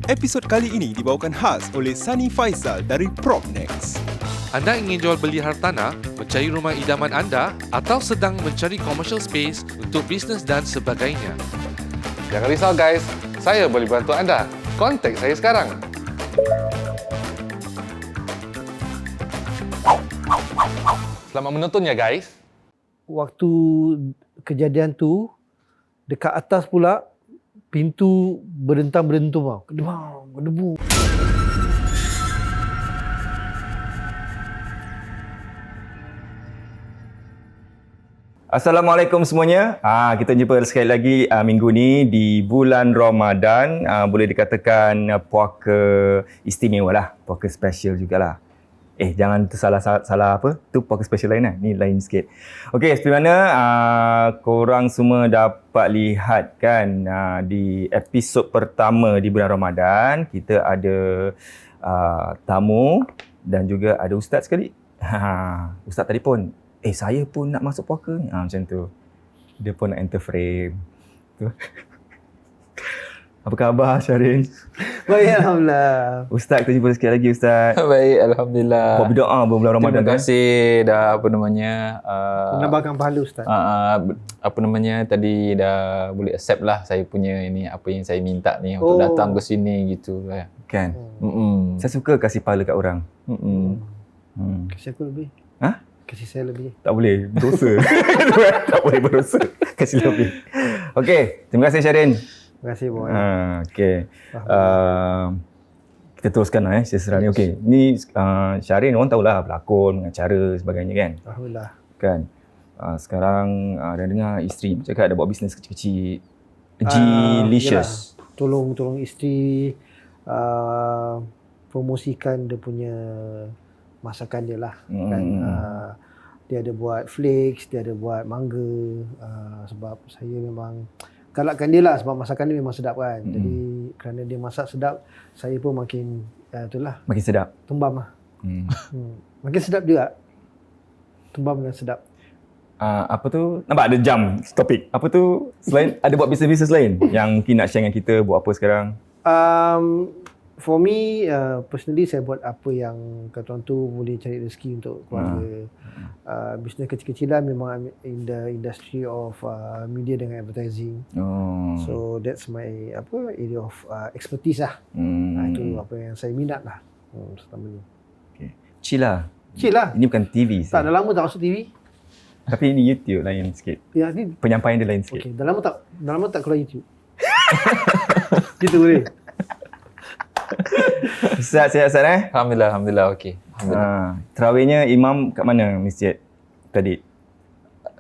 Episod kali ini dibawakan khas oleh Sani Faisal dari Propnex. Anda ingin jual beli hartanah, mencari rumah idaman anda atau sedang mencari commercial space untuk bisnes dan sebagainya? Jangan risau guys, saya boleh bantu anda. Kontak saya sekarang. Selamat menonton ya guys. Waktu kejadian tu, dekat atas pula, pintu berdentam-berdentum tau. Kedebang, berdebu. Assalamualaikum semuanya. Kita jumpa sekali lagi minggu ni di bulan Ramadan. Boleh dikatakan puaka istimewa lah. Puaka special jugalah. Jangan tersalah apa? Tu puaka special lain lah. Ni lain sikit. Okey, seperti mana korang semua dapat lihat kan di episod pertama di bulan Ramadan, kita ada tamu dan juga ada ustaz sekali. Ustaz tadi pun saya pun nak masuk puaka ni. Macam tu. Dia pun nak enter frame. Tu. Apa khabar Syarin? Baik, Alhamdulillah. Ustaz, kita jumpa sekali lagi Ustaz. Baik, Alhamdulillah. Buat berdoa bulan Ramadan. Terima kasih dah Menambahkan pahala Ustaz. tadi dah boleh accept lah saya punya ini, apa yang saya minta ni untuk datang ke sini gitu. Kan? Saya suka kasih pahala kat orang. Kasih aku lebih. Kasih saya lebih. Tak boleh, dosa. Tak boleh berdosa. Kasih lebih. Okey, terima kasih Syarin. Terima kasih Boy. Okey. Kita teruskan sesera ni. Okey, ni Syarin orang tahulah pelakon, pengacara sebagainya kan. Alhamdulillah. Kan. Sekarang dah dengar isteri cakap ada buat bisnes kecil-kecil. G-licious. Tolong isteri promosikan dia punya masakan dia lah. Kan. Dia ada buat flakes, dia ada buat mangga. Sebab saya memang galakkan dia lah sebab masakan dia memang sedap kan. Jadi kerana dia masak sedap, saya pun makin itulah. Makin sedap. Tumbam lah. Makin sedap juga. Tumbam dan sedap. Apa tu? Nampak ada jam topik. Apa tu? Selain ada buat bisnes-bisnes lain yang mungkin nak share dengan kita, buat apa sekarang? For me, personally saya buat apa yang kata orang tu boleh cari rezeki untuk keluarga. Bisnes kecil-kecilan memang in the industry of media dengan advertising. So that's my area of expertise lah. Itu apa yang saya minat lah selama ni. Okay. Chill lah. Ini bukan TV. Tak, dah lama tak masuk TV. Tapi ini YouTube lain sikit. Ya, ni penyampaian dia lain sikit. Okey, dah lama tak keluar YouTube. Gitu boleh. Ustaz, sihat Ustaz Alhamdulillah okey. Terawihnya imam kat mana masjid tadi?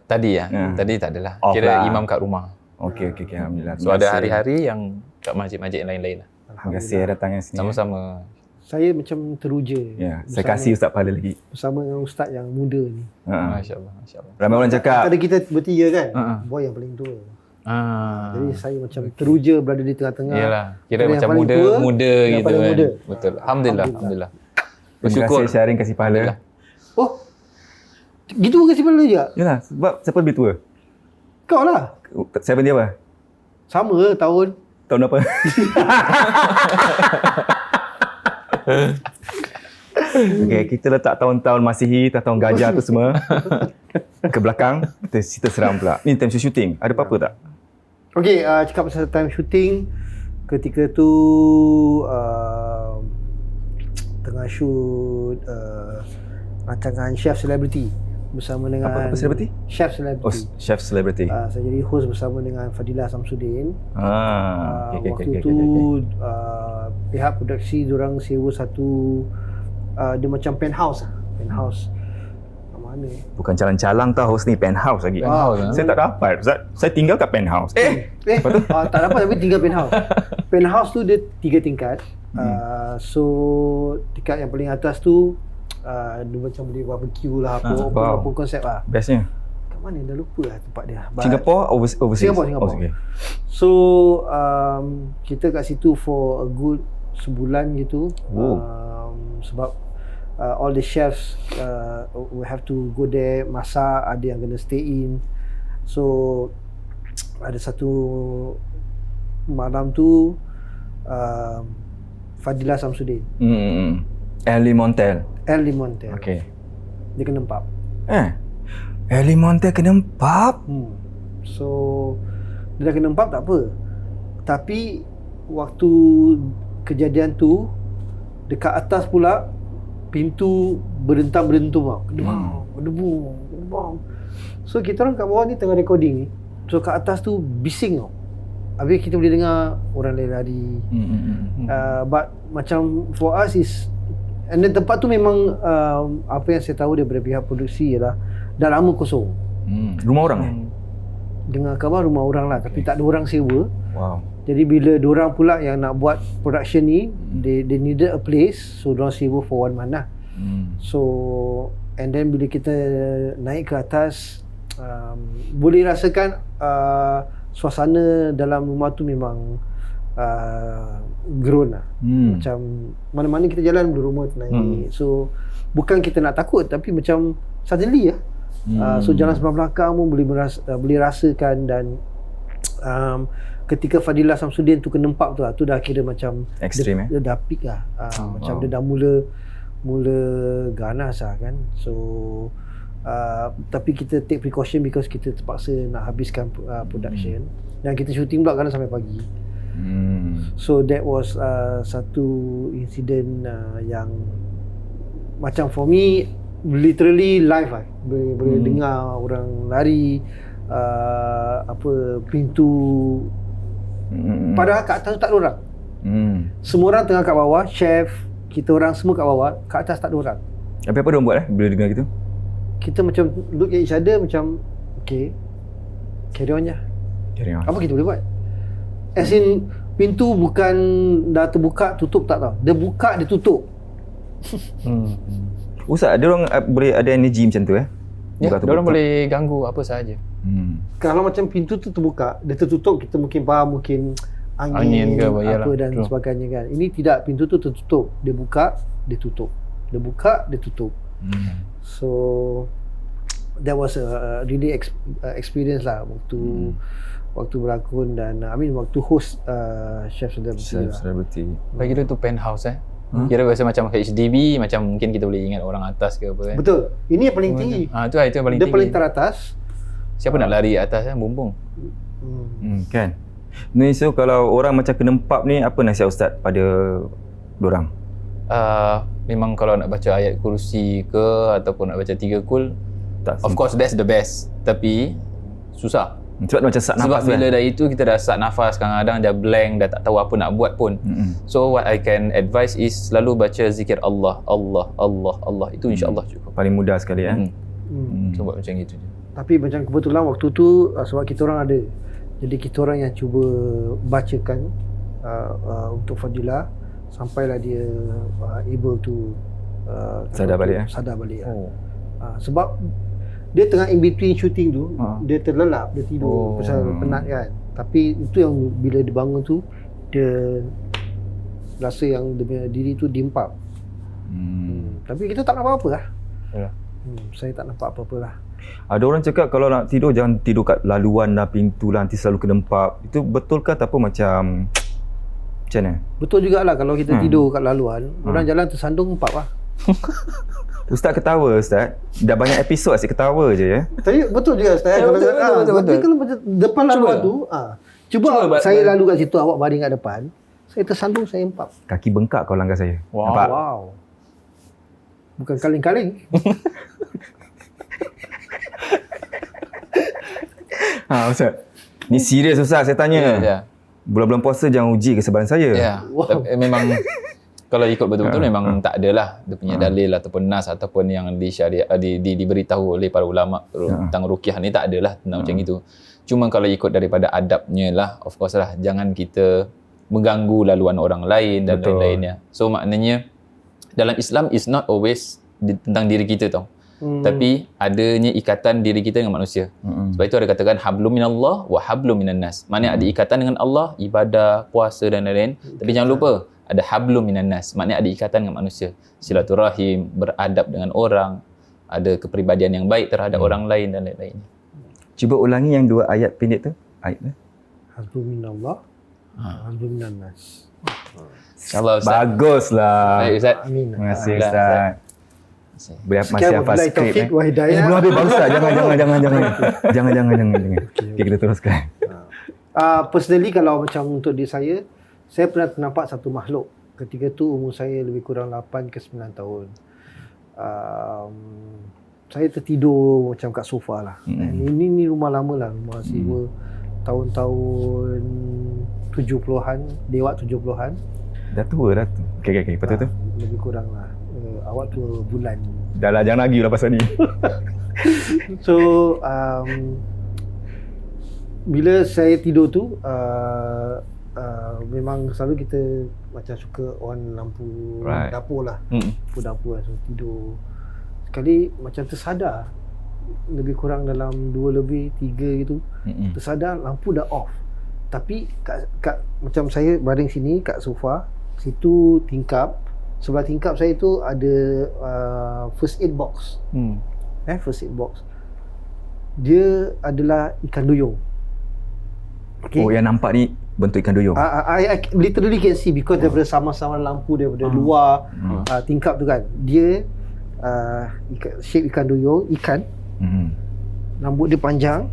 Tadi tadi tak adalah. Off Kira lah. imam kat rumah. Okey, alhamdulillah. So ada hari-hari yang kat masjid-masjid yang lain-lain lah. Terima kasih datang sini. Sama-sama. Saya macam teruja. Ya, saya kasih Ustaz pahala lagi. Bersama dengan ustaz yang muda ni. Masya-Allah. Ramai orang cakap. Ada kita bertiga kan. Boy yang paling tua. Jadi saya macam teruja berada di tengah-tengah. Yalah, kira Yang macam paling tua, muda yang gitu paling kan. muda. Betul. Alhamdulillah. Terima kasih Syarin kasih pahala. Oh, gitu kasih pahala juga? Yalah, sebab siapa lebih tua? Kau lah. Siapa dia apa? Sama tahun. Tahun apa? Okay, kita letak tahun-tahun Masihi, tahun gajah tu semua ke belakang. Kita seram pula. Ni time shooting. Ada apa-apa tak? Okey, cakap pasal time shooting. Ketika tu tengah shoot rancangan Chef Celebrity bersama dengan apa selebriti? Chef Celebrity. Chef Celebrity. Saya jadi host bersama dengan Fadilah Samsudin. Okay. Waktu tu pihak produksi diorang sewa satu dia macam penthouse. Mana? Bukan calang-calang tau host ni, penthouse lagi. Saya tak dapat. Saya tinggal kat penthouse. Tak dapat tapi tinggal penthouse. Penthouse tu dia 3 tingkat. So tingkat yang paling atas tu dia macam boleh barbecue lah apa konsep lah. Bestnya. Kat mana dah lupa lah tempat dia. Singapore overseas? Singapore. Okay. So kita kat situ for a good sebulan gitu. Sebab all the chefs will have to go there masak, ada yang kena stay in. So ada satu malam tu Fadilah Samsudin. Ellie Montel. Ellie Montel. Okey. Dia kena empap. Ellie Montel kena empap? So dia dah kena empap tak apa. Tapi waktu kejadian tu dekat atas pula pintu berdentam-berdentum tau. Berdebu. So kita orang kat bawah ni tengah recording ni. So kat atas tu bising tau. Habis kita boleh dengar orang lari-lari. But macam for us is, and then tempat tu memang apa yang saya tahu daripada pihak produksi ialah dah lama kosong. Rumah orang Dengar khabar rumah orang lah, tapi tak ada orang sewa. Wow. Jadi bila diorang pula yang nak buat production ni, they needed a place, so diorang sewa for 1 month lah. So and then bila kita naik ke atas, boleh rasakan suasana dalam rumah tu memang grown lah. Macam mana-mana kita jalan rumah tu naik. So bukan kita nak takut, tapi macam suddenly lah. So jalan sebelah belakang pun boleh rasakan. Dan ketika Fadilah Samsudin tu kena empap tu dah kira macam ekstrim dia dah peak lah. Macam dia dah mula ganas lah kan. So tapi kita take precaution because kita terpaksa nak habiskan production. Dan kita shooting pula kadang sampai pagi. So that was satu insiden yang macam for me literally live lah. Boleh dengar orang lari, pintu. Padahal kat atas tak ada orang. Semua orang tengah kat bawah, chef, kita orang semua kat bawah, kat atas tak ada orang. Apa diorang buat bila dengar gitu? Kita macam look at each other macam okay, carry on je. Apa kita boleh buat? As in pintu bukan dah terbuka tutup tak tau. Dia buka dia tutup. Ustaz, ada orang boleh ada energy macam tu Ya, diorang boleh ganggu apa sahaja. Kalau macam pintu tu terbuka, dia tertutup, kita mungkin faham mungkin angin ke apa dan sebagainya kan. Ini tidak, pintu tu tertutup, dia buka, dia tutup. Dia buka, dia tutup. So that was a really experience lah waktu berlakon. Dan waktu host Chef Celebrity. Bagi dia tu penthouse Kira rasa macam HDB, macam mungkin kita boleh ingat orang atas ke apa kan. Betul. Ini yang paling tinggi. Itu yang paling tinggi. Dia paling teratas. Siapa nak lari atas bumbung. Kan. Ni so kalau orang macam kena empap ni, apa nasihat Ustaz pada dorang? Memang kalau nak baca ayat kursi ke ataupun nak baca 3 kul, of course that's the best. Tapi susah. Sebab macam sak nafas. Sebab bila dah itu kita dah sak nafas, kadang-kadang dah blank, dah tak tahu apa nak buat pun. So what I can advise is selalu baca zikir Allah. Itu insya-Allah cukup. Paling mudah sekali So buat macam gitu je. Tapi macam kebetulan waktu tu sebab kita orang ada, jadi kita orang yang cuba bacakan untuk Fadilah sampailah dia able to sadar balik. Sebab dia tengah in between shooting tu, dia terlelap, dia tidur pasal penat kan. Tapi itu yang bila dia bangun tu, dia rasa yang dia punya diri tu diempap. Tapi kita tak nampak apa lah. Saya tak nampak apa-apa lah. Ada orang cakap kalau nak tidur jangan tidur kat laluan lah, pintu lah, nanti selalu kena empap. Itu betul ke ataupun macam mana? Betul jugalah kalau kita tidur kat laluan, orang jalan tersandung empap lah. Ustaz ketawa Ustaz. Dah banyak episod asyik ketawa je ya. Tapi betul juga Ustaz. Betul. Kalau macam depan laluan tu, cuba saya lalu kat situ, awak baring kat depan, saya tersandung, saya empap. Kaki bengkak kau langgar saya. Nampak? Wow. Bukan kaling-kaling. Ustaz. Ni serius Ustaz saya tanya. Bulan-bulan puasa jangan uji kesabaran saya. Memang kalau ikut betul-betul memang tak adalah dia punya dalil ataupun nas ataupun yang diberitahu oleh para ulama tentang ruqyah ni, tak adalah tentang macam itu. Cuma kalau ikut daripada adabnya lah, of course lah, jangan kita mengganggu laluan orang lain dan lain-lainnya. So maknanya dalam Islam is not always tentang diri kita tau. Tapi adanya ikatan diri kita dengan manusia. Sebab itu ada katakan hablum minallah wa hablum minan nas. Maknanya ada ikatan dengan Allah, ibadah, puasa dan lain-lain. Tapi jangan lupa ada hablum minan nas. Maknanya ada ikatan dengan manusia. Silaturahim, beradab dengan orang, ada kepribadian yang baik terhadap orang lain dan lain-lain. Cuba ulangi yang 2 ayat pendek tu. Ayat tu. Hasbun minallah, hasbun minan nas. InsyaAllah Ustaz. Baguslah. Baik Ustaz. Amin. Terima kasih Alhamdulillah, Ustaz. Boleh Sekian masih hafal wabillahi skrip taufiq wa hidayah. Belum habis Pak Ustaz. Jangan. Okay, kita teruskan. Personally kalau macam untuk diri saya pernah nampak satu makhluk. Ketika tu umur saya lebih kurang 8 ke 9 tahun. Saya tertidur macam kat sofa lah. Ini rumah lama lah, rumah sewa tahun-tahun 70-an, lewat 70-an. Dah tua dah tu. Okay. Lepas tu? Lebih kurang lah. Awak tua bulan. Dah lah, jangan lagi lah pasal ni. So, bila saya tidur tu, memang selalu kita macam suka on lampu dapur lah. Lampu dapur lah, so tidur. Sekali macam tersadar, lebih kurang dalam 2 lebih 3 gitu, tersadar lampu dah off. Tapi kat macam saya baring sini kat sofa, situ tingkap, sebelah tingkap saya tu ada first aid box. First aid box. Dia adalah ikan duyung. Okay. Oh, yang nampak ni bentuk ikan duyung. I literally can see because daripada sama-sama lampu daripada luar tingkap tu kan. Dia shape ikan duyung, ikan. Rambut dia panjang.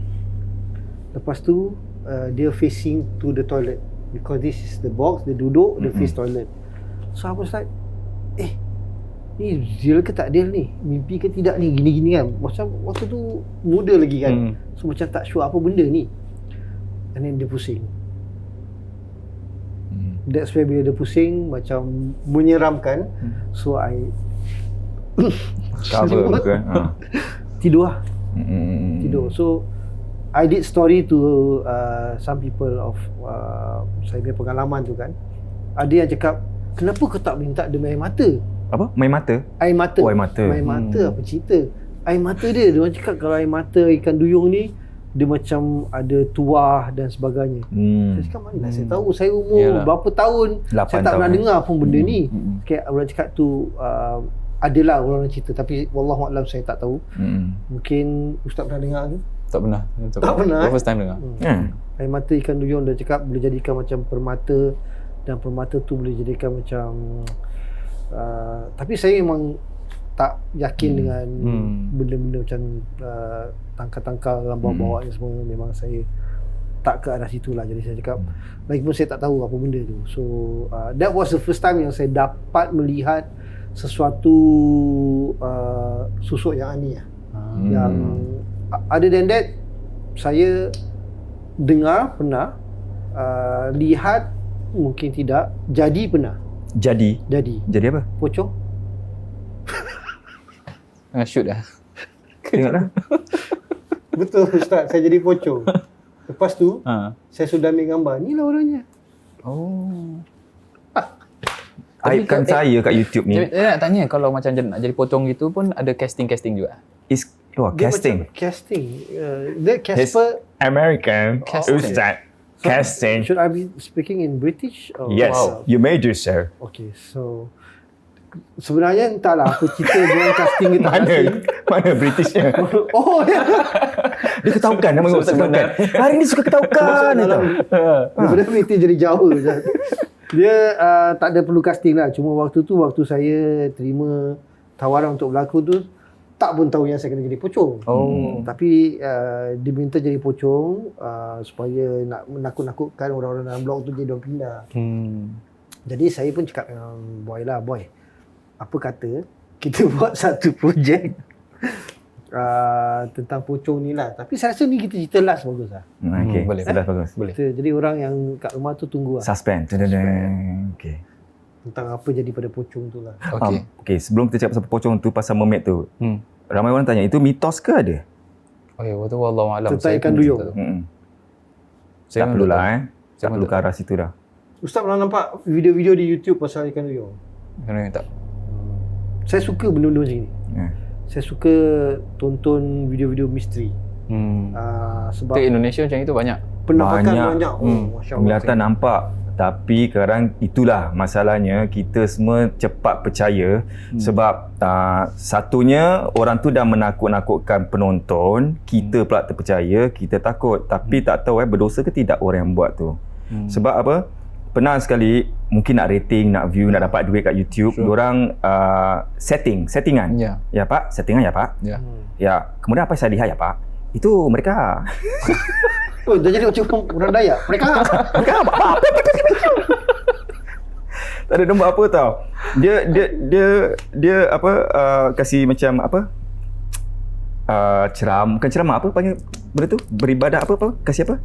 Lepas tu dia facing to the toilet because this is the box, dia duduk, dia face toilet. So I was like, ni real ke tak real ni? Mimpi ke tidak ni? Gini-gini kan. Macam waktu tu muda lagi kan. So macam tak sure apa benda ni. And then dia pusing. That's why bila dia pusing macam menyeramkan. So I cover bukan. Tidur lah. Tidur. So I did story to some people of saya punya pengalaman tu kan. Ada yang cakap, kenapa kau tak minta dia main mata? Apa? Main mata? Air mata. Oh, air mata. Main mata apa cerita? Air mata dia orang cakap kalau air mata ikan duyung ni dia macam ada tuah dan sebagainya. Saya cakap mana saya tahu, saya umur berapa tahun, saya tak pernah dengar pun benda ni. Kayak orang cakap tu adalah orang cerita, tapi wallahualam saya tak tahu. Mungkin Ustaz pernah dengar ke? Tak pernah. Tak pernah. First time dengar. Air mata ikan duyung dia cakap boleh jadikan macam permata, dan permata tu boleh jadikan macam tapi saya memang tak yakin dengan benda-benda macam tangkal-tangkal bawa-bawa ni semua. Memang saya tak ke arah situ lah. Jadi saya cakap lagipun saya tak tahu apa benda tu. So that was the first time yang saya dapat melihat sesuatu susuk yang aneh lah. Yang other than that, saya dengar pernah, lihat mungkin tidak, jadi pernah. Jadi apa? Pocong. Shoot lah. Tengoklah. Betul Ustaz, saya jadi pocong. Lepas tu saya sudah ambil gambar. Inilah orangnya. Aibkan saya kat YouTube ni. Saya nak tanya, kalau macam nak jadi pocong gitu pun ada casting juga? Casting. Casting. Dia Casper. American. Ustaz. Casting. Should I be speaking in British? Or Yes, you may do so. Okay, so sebenarnya entahlah apa cerita dengan casting ke tak casting. Mana Britishnya? Oh ya. Dia ketaukan nama Ustaz ketaukan. Hari ni suka ketaukan. Daripada British jadi jauh je. Dia tak ada perlu casting lah. Cuma waktu tu, waktu saya terima tawaran untuk berlakon tu, tak pun tahu yang saya kena jadi pocong. Tapi dia minta jadi pocong supaya nak menakut-nakutkan orang-orang dalam blok tu, jadi orang pindah. Jadi saya pun cakap dengan boy, apa kata kita buat satu projek tentang pocong ni lah. Tapi saya rasa ni kita cerita last bagus lah. Okay, boleh. bagus. Boleh. Jadi orang yang kat rumah tu tunggu lah. Suspense. Okay. Tentang apa jadi pada pocong tu lah. Okay, sebelum kita cakap pasal pocong tu, pasal mermaid tu, ramai orang tanya, itu mitos ke ada? Waktu wallahualam. Tentang ikan duyung. Tak perlulah tak perlu ke arah situ dah. Ustaz pernah nampak video-video di YouTube pasal ikan duyung? Tak. Saya suka benda-benda macam ni. Saya suka tonton video-video misteri. Sebab Indonesia macam itu banyak. Penampakan banyak. Masya Allah. Penglihatan nampak. Tapi sekarang itulah masalahnya, kita semua cepat percaya sebab satunya orang tu dah menakut-nakutkan penonton, kita pula terpercaya, kita takut. Tapi tak tahu berdosa ke tidak orang yang buat tu. Sebab apa? Pernah sekali mungkin nak rating, nak view, nak dapat duit kat YouTube, diorang settingan. Ya. Ya Pak, settingan ya Pak. Ya. Ya, kemudian apa yang saya lihat ya Pak? Itu mereka. Oh, dah jadi macam orang Dayak. Mereka Tak ada nombor apa tau. Dia apa kasih macam apa? Bukan ceramah apa panggil benda tu? Beribadah apa? Kasih apa?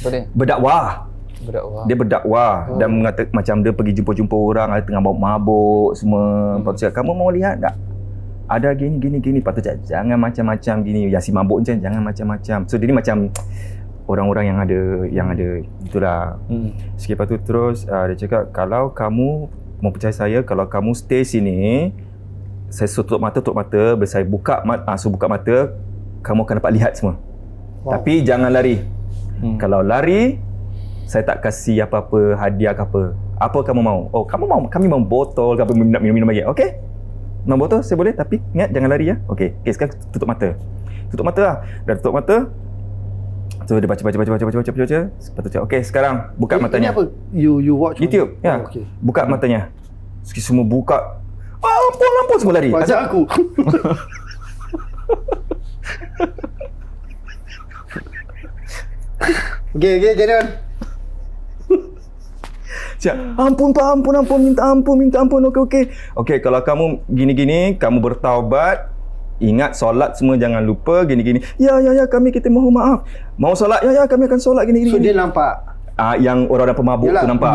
Apa dia? Berdakwah. Berdakwah. Dia berdakwah dan mengata macam dia pergi jumpa orang ada tengah mabuk semua. Lepas tu cakap, kamu mau lihat tak? Ada gini. Lepas tu cakap, jangan macam-macam gini. Yang si mabuk macam jangan macam-macam. So dia ni macam orang-orang yang ada itulah. Sikit lepas tu terus dia cakap, kalau kamu mau percaya saya, kalau kamu stay sini, saya tutup mata, bila saya buka mata, kamu akan dapat lihat semua. Tapi jangan lari. Kalau lari, saya tak kasih apa-apa hadiah ke apa. Apa kamu mau? Oh, kami mau botol ke apa, minum lagi. Okey. Mau botol saya boleh, tapi ingat jangan lari ya. Okey, sekarang tutup mata. Tutup mata lah. Dah tutup mata. So dia baca. Lepas tu cakap, okey sekarang buka matanya. Ini apa? You watch YouTube. Ya. Okay. Buka matanya. Semua buka. Ampun semua lari. Wajah aku. Okay, jalan. Cakap, ampun Pak, minta ampun. Okey, kalau kamu gini-gini, kamu bertaubat, ingat solat semua jangan lupa, gini-gini. Ya, kita mohon maaf. Mau solat? Ya, kami akan solat gini-gini. So dia nampak. Yang orang pemabuk tu nampak.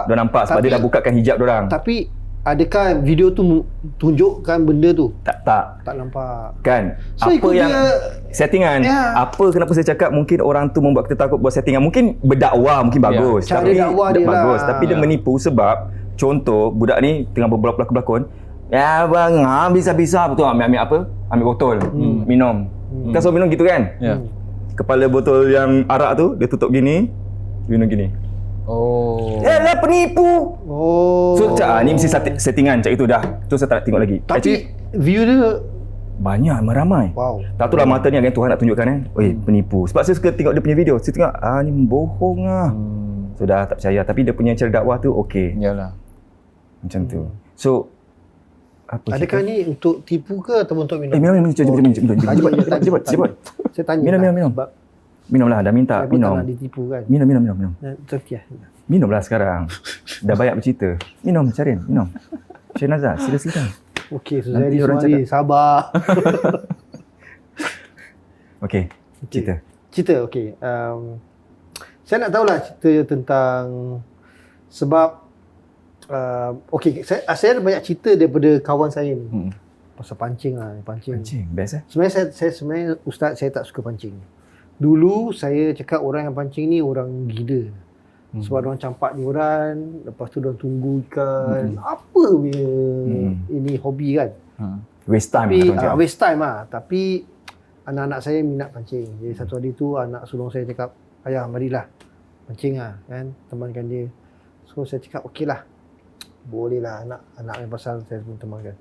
Dia nampak sebab dia dah bukakan hijab diorang. Tapi adakah video tu tunjukkan benda tu? Tak nampak. Kan? So, apa ikut yang dia, settingan? Apa kenapa saya cakap mungkin orang tu membuat kita takut buat settingan? Mungkin berdakwah mungkin bagus. Cara Tapi dakwah dia bagus, lah. tapi dia menipu sebab contoh budak ni tengah berlakon. Ya bang, bisa betul ambil botol, minum. Kan so minum gitu kan? Ya. Kepala botol yang arak tu dia tutup gini, minum gini. Oh. Lah penipu. Oh. So ni mesti settingan macam itu dah. Tu saya tak nak tengok lagi. Tapi view dia banyak, meramai. wow. Tak tahu lah mata ni yang Tuhan nak tunjukkan penipu. Sebab saya suka tengok dia punya video. Saya tengok ni bohong lah. So dah tak percaya. Tapi dia punya cara dakwah tu okey. Yalah. Macam tu. So apa Adakah ni untuk tipu ke atau untuk minum? minum. Cepat. Saya tanya. Minum. Sebab Minumlah, dah minta. saya pun tak Minum. nak ditipu kan. Minum. Tertiah. Minumlah sekarang. Dah banyak bercerita. Minum, Carin. Minum. Syahnazah, silakan. Okey, Nanti Suzari orang Sumari, sabar. Okey, cerita. Okey. Saya nak tahulah cerita tentang sebab okey, saya ada banyak cerita daripada kawan saya ni. Pasal pancing lah, pancing. Best Sebenarnya saya ustaz, saya tak suka pancing. Dulu saya cakap orang yang pancing ni orang gila. Sebab orang campak diorang, lepas tu diorang tunggu ikan. Apa punya ini hobi kan. Waste time. Tapi waste time lah. Tapi anak-anak saya minat pancing. Jadi satu hari tu anak sulung saya cakap, ayah marilah pancing lah kan, temankan dia. So saya cakap okey lah, boleh lah anak yang pasal saya pun temankan.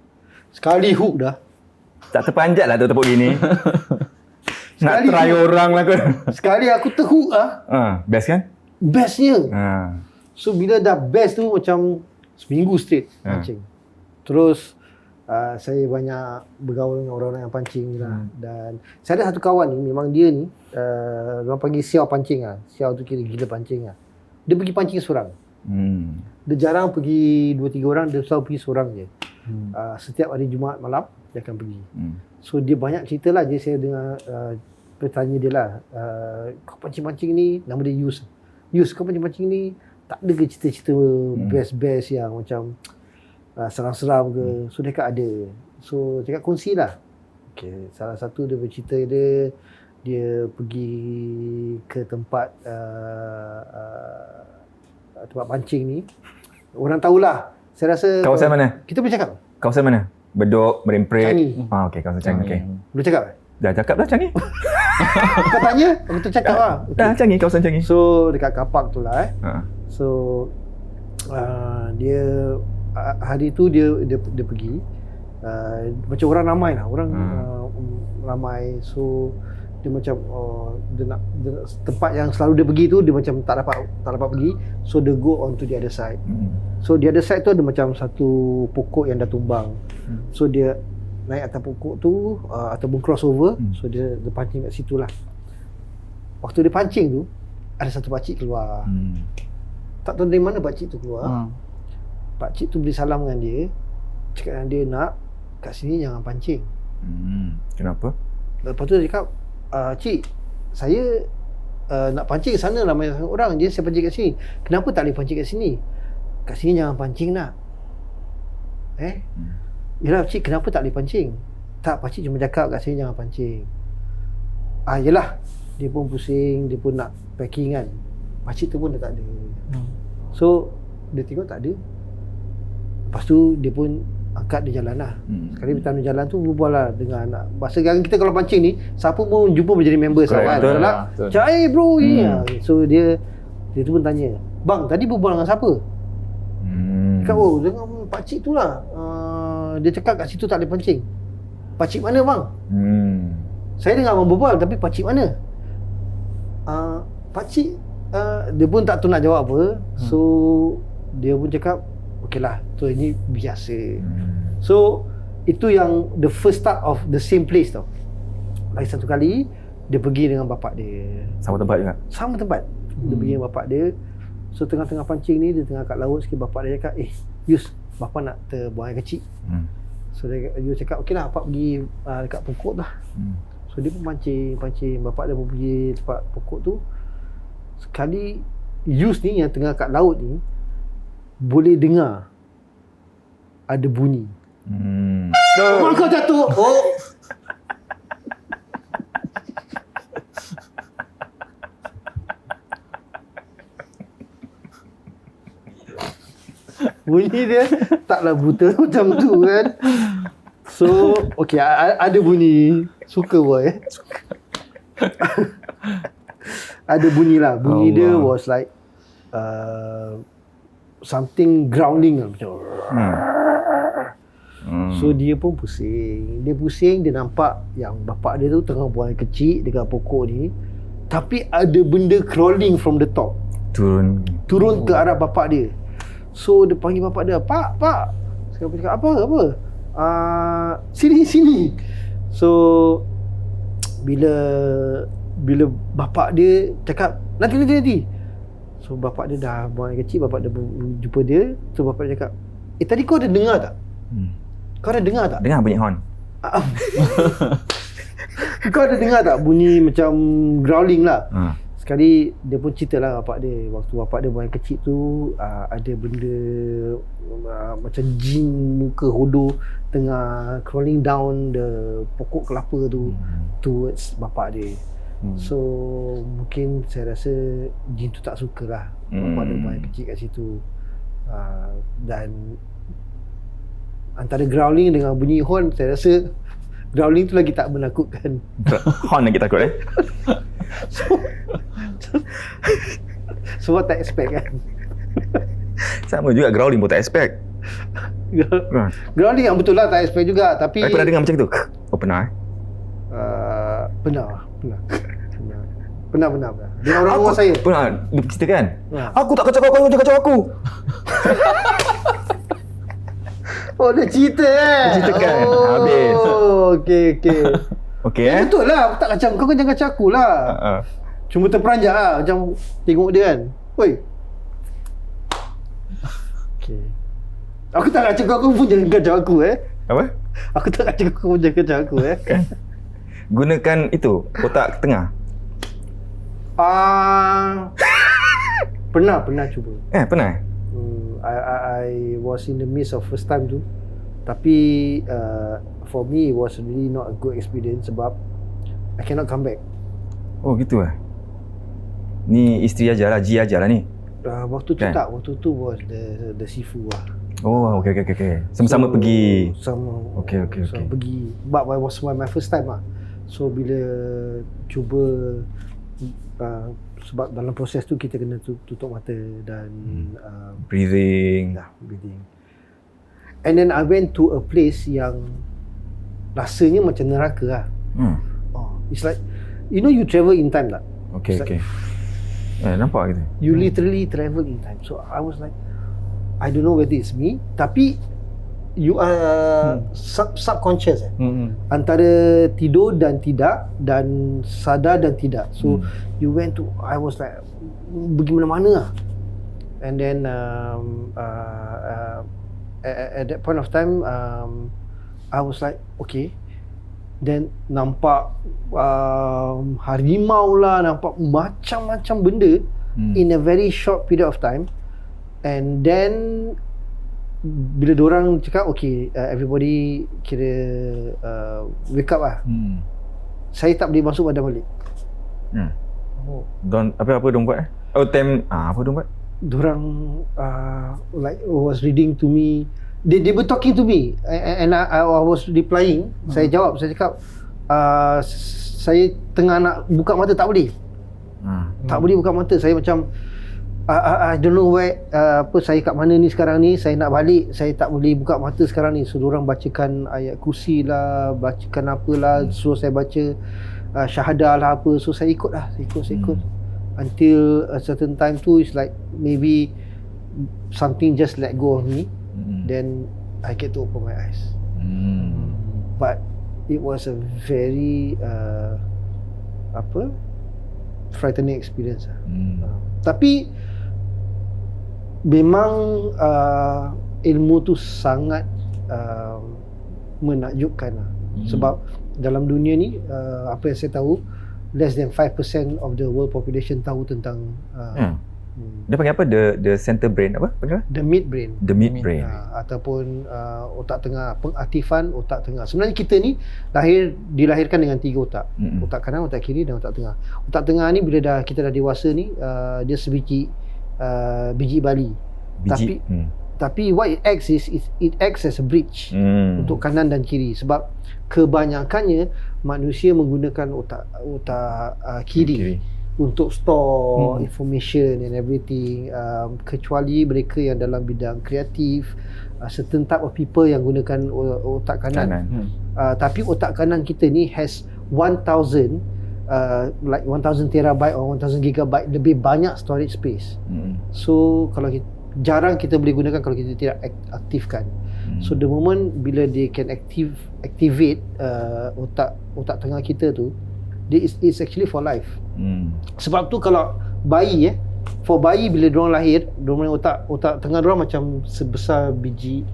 Sekali hook dah. Tak terpanjat lah tu tepuk gini. Nak Sekali try orang lah kot. Sekali aku terhook lah. Best kan? Bestnya. So bila dah best tu macam seminggu straight pancing. Terus saya banyak bergaul dengan orang-orang yang pancing lah. Dan saya ada satu kawan ni, memang dia ni orang panggil siao pancing lah. Siao tu kira gila pancing lah. Dia pergi pancing seorang. Dia jarang pergi 2-3 orang, dia selalu pergi seorang je. Setiap hari Jumaat malam dia akan pergi. So dia banyak cerita lah. Jadi saya dengar bertanya dia lah, kau pancing-pancing ni, nama dia Yus, kau pancing-pancing ni tak ada ke cerita-cerita best-best yang macam seram-seram ke? So dia kata ada. So cakap kongsi lah. Okay, salah satu dia bercerita dia pergi ke tempat tempat pancing ni. Orang tahulah. Saya rasa Kawasan mana? Kita boleh cakap. Kawasan mana? Bedok, Merempret. Changi. Okey, kawasan Changi. Okey. Boleh cakap? Dah cakap dah Changi. Kau tanya, aku tercakap lah. Dah Changi, kawasan Changi. So dekat kapak tu lah So dia hari tu dia pergi macam orang ramai lah, orang ramai. So dia macam dia tempat yang selalu dia pergi tu dia macam tak dapat pergi. So dia go on to the other side. So di other side tu ada macam satu pokok yang dah tumbang. So dia naik atas pokok tu ataupun crossover. So dia pancing kat situ lah. Waktu dia pancing tu ada satu pakcik keluar. Tak tahu dari mana pakcik tu keluar. Pakcik tu beri salam dengan dia, cakap dengan dia, nak kat sini jangan pancing. Kenapa? Lepas tu dia cakap, cik, saya nak pancing sana ramai orang, je saya pancing kat sini. Kenapa tak boleh pancing kat sini? Kat sini jangan pancing nak. Yelah cik, kenapa tak boleh pancing? Tak, pakcik cuma cakap kat sini jangan pancing. Yelah, dia pun pusing, dia pun nak packing kan. Pakcik tu pun dah tak ada. So dia tengok tak ada. Lepas tu dia pun angkat dia jalan lah. Sekali bertahan dia jalan tu berbual lah dengan anak. Masa sekarang kita kalau pancing ni, siapa pun jumpa menjadi member sahabat. Betul lah. Cakap, bro ni. So dia tu pun tanya, bang tadi berbual dengan siapa? Cakap, dengan pakcik tu lah. Dia cakap kat situ tak boleh pancing. Pakcik mana bang? Saya dengar abang berbual, tapi pakcik mana? Pakcik dia pun tak tahu nak jawab apa. So dia pun cakap, okeylah, so ini biasa. So itu yang the first start of the same place tau. Lagi satu kali dia pergi dengan bapak dia. Sama tempat juga? Sama tempat. Dia pergi dengan bapak dia. So tengah-tengah pancing ni, dia tengah kat laut sikit, bapak dia cakap, Yus, bapak nak terbuang air kecil. So dia cakap, okeylah, bapak pergi dekat pokok dah. So dia pun pancing. Bapak dia pun pergi tempat pokok tu. Sekali Yus ni yang tengah kat laut ni boleh dengar ada bunyi. Kau jatuh. Bunyi dia taklah buta macam tu kan. So okay, ada bunyi. Suka boy. Ada bunyi lah. Bunyi dia was like something growling lah, macam So dia pun pusing. Dia nampak yang bapak dia tu tengah buang air kecil dekat pokok ni, tapi ada benda crawling from the top, turun ke arah bapak dia. So dia panggil bapak dia, Pak Sekarang cakap, apa? Sini. So bila bapak dia cakap nanti. So bapak dia dah buang air kecil, bapak dia jumpa dia. So bapak dia cakap, tadi kau ada dengar tak? Kau ada dengar tak? Dengar bunyi horn. Kau ada dengar tak bunyi macam growling lah? Sekali dia pun cerita lah bapak dia, waktu bapak dia buang air kecil tu, ada benda macam jin muka hodoh tengah crawling down the pokok kelapa tu towards bapak dia. So mungkin saya rasa jin tu tak suka lah bapak dia buang air kecil kat situ. Dan antara growling dengan bunyi horn, saya rasa growling tu lagi tak menakutkan. Horn lagi takut Semua tak expect kan. Sama juga growling pun tak expect. Growling yang betul lah tak expect juga. Tapi pernah dengar macam tu? Pernah Pernah dengan orang rumah saya. Pernah cerita kan? Aku tak kacau kau, jangan kacau aku. Oh, dia cerita Dia ceritakan. Habis. Okey. Betul lah, aku tak kacau kau, jangan kacau aku lah. Cuma terperanjat lah, macam tengok dia kan. Oi. Okay. Aku tak kacau kau pun jangan kacau aku Apa? Aku tak kacau kau pun jangan kacau aku Gunakan itu, kotak tengah. Pernah cuba. Pernah? I was in the midst of first time tu. Tapi for me it was really not a good experience sebab I cannot come back. Oh gitu Ni isteri ajalah, Ji ajalah ni. Waktu tu kan? Tak, waktu tu was the Sifu lah. Oh, okey. Sama-sama pergi. Sama. Okey. Pergi. But it was my first time lah. So bila cuba sebab dalam proses tu kita kena tutup mata dan breathing. And then I went to a place yang rasanya macam neraka lah. It's like, you know, you travel in time tak? Okay. Nampak gitu. You literally travel in time. So I was like, I don't know whether it's me, tapi you are subconscious antara tidur dan tidak, dan sadar dan tidak. So you went to, I was like pergi mana-mana lah. And then at that point of time I was like okay. Then nampak harimau lah, nampak macam-macam benda in a very short period of time. And then bila diorang cakap okay, everybody kira wake up lah, saya tak boleh masuk badan balik. Apa diorang buat apa diorang buat? Diorang like was reading to me. They were talking to me and I was replying. Saya jawab, saya cakap saya tengah nak buka mata, tak boleh. Tak boleh buka mata. Saya macam I don't know where, saya kat mana ni sekarang ni. Saya nak balik, saya tak boleh buka mata sekarang ni. So diorang bacakan ayat kursi lah, bacakan apalah, suruh saya baca syahadah lah apa. So saya ikut lah, saya ikut until a certain time tu, it's like maybe something just let go of me. Then I get to open my eyes. But it was a very frightening experience. Tapi memang ilmu tu sangat menakjubkan lah. Sebab dalam dunia ni apa yang saya tahu, less than 5% of the world population tahu tentang dia panggil apa? The center brain apa? Panggil apa? The midbrain. The midbrain. Ataupun otak tengah, pengaktifan otak tengah. Sebenarnya kita ni dilahirkan dengan 3 otak. Otak kanan, otak kiri dan otak tengah. Otak tengah ni bila kita dah dewasa ni, dia sebiji biji bali. Tapi what it acts is it acts as a bridge untuk kanan dan kiri. Sebab kebanyakannya manusia menggunakan otak kiri untuk store information and everything, kecuali mereka yang dalam bidang kreatif, certain type of people yang gunakan otak kanan. Tapi otak kanan kita ni has 1000 like 1000 terabyte or 1000 gigabyte lebih banyak storage space. So kalau jarang kita boleh gunakan kalau kita tidak aktifkan. So the moment bila they can activate otak tengah kita tu, it's actually for life. Sebab tu kalau bayi for bayi bila diorang lahir, diorang otak tengah diorang macam sebesar biji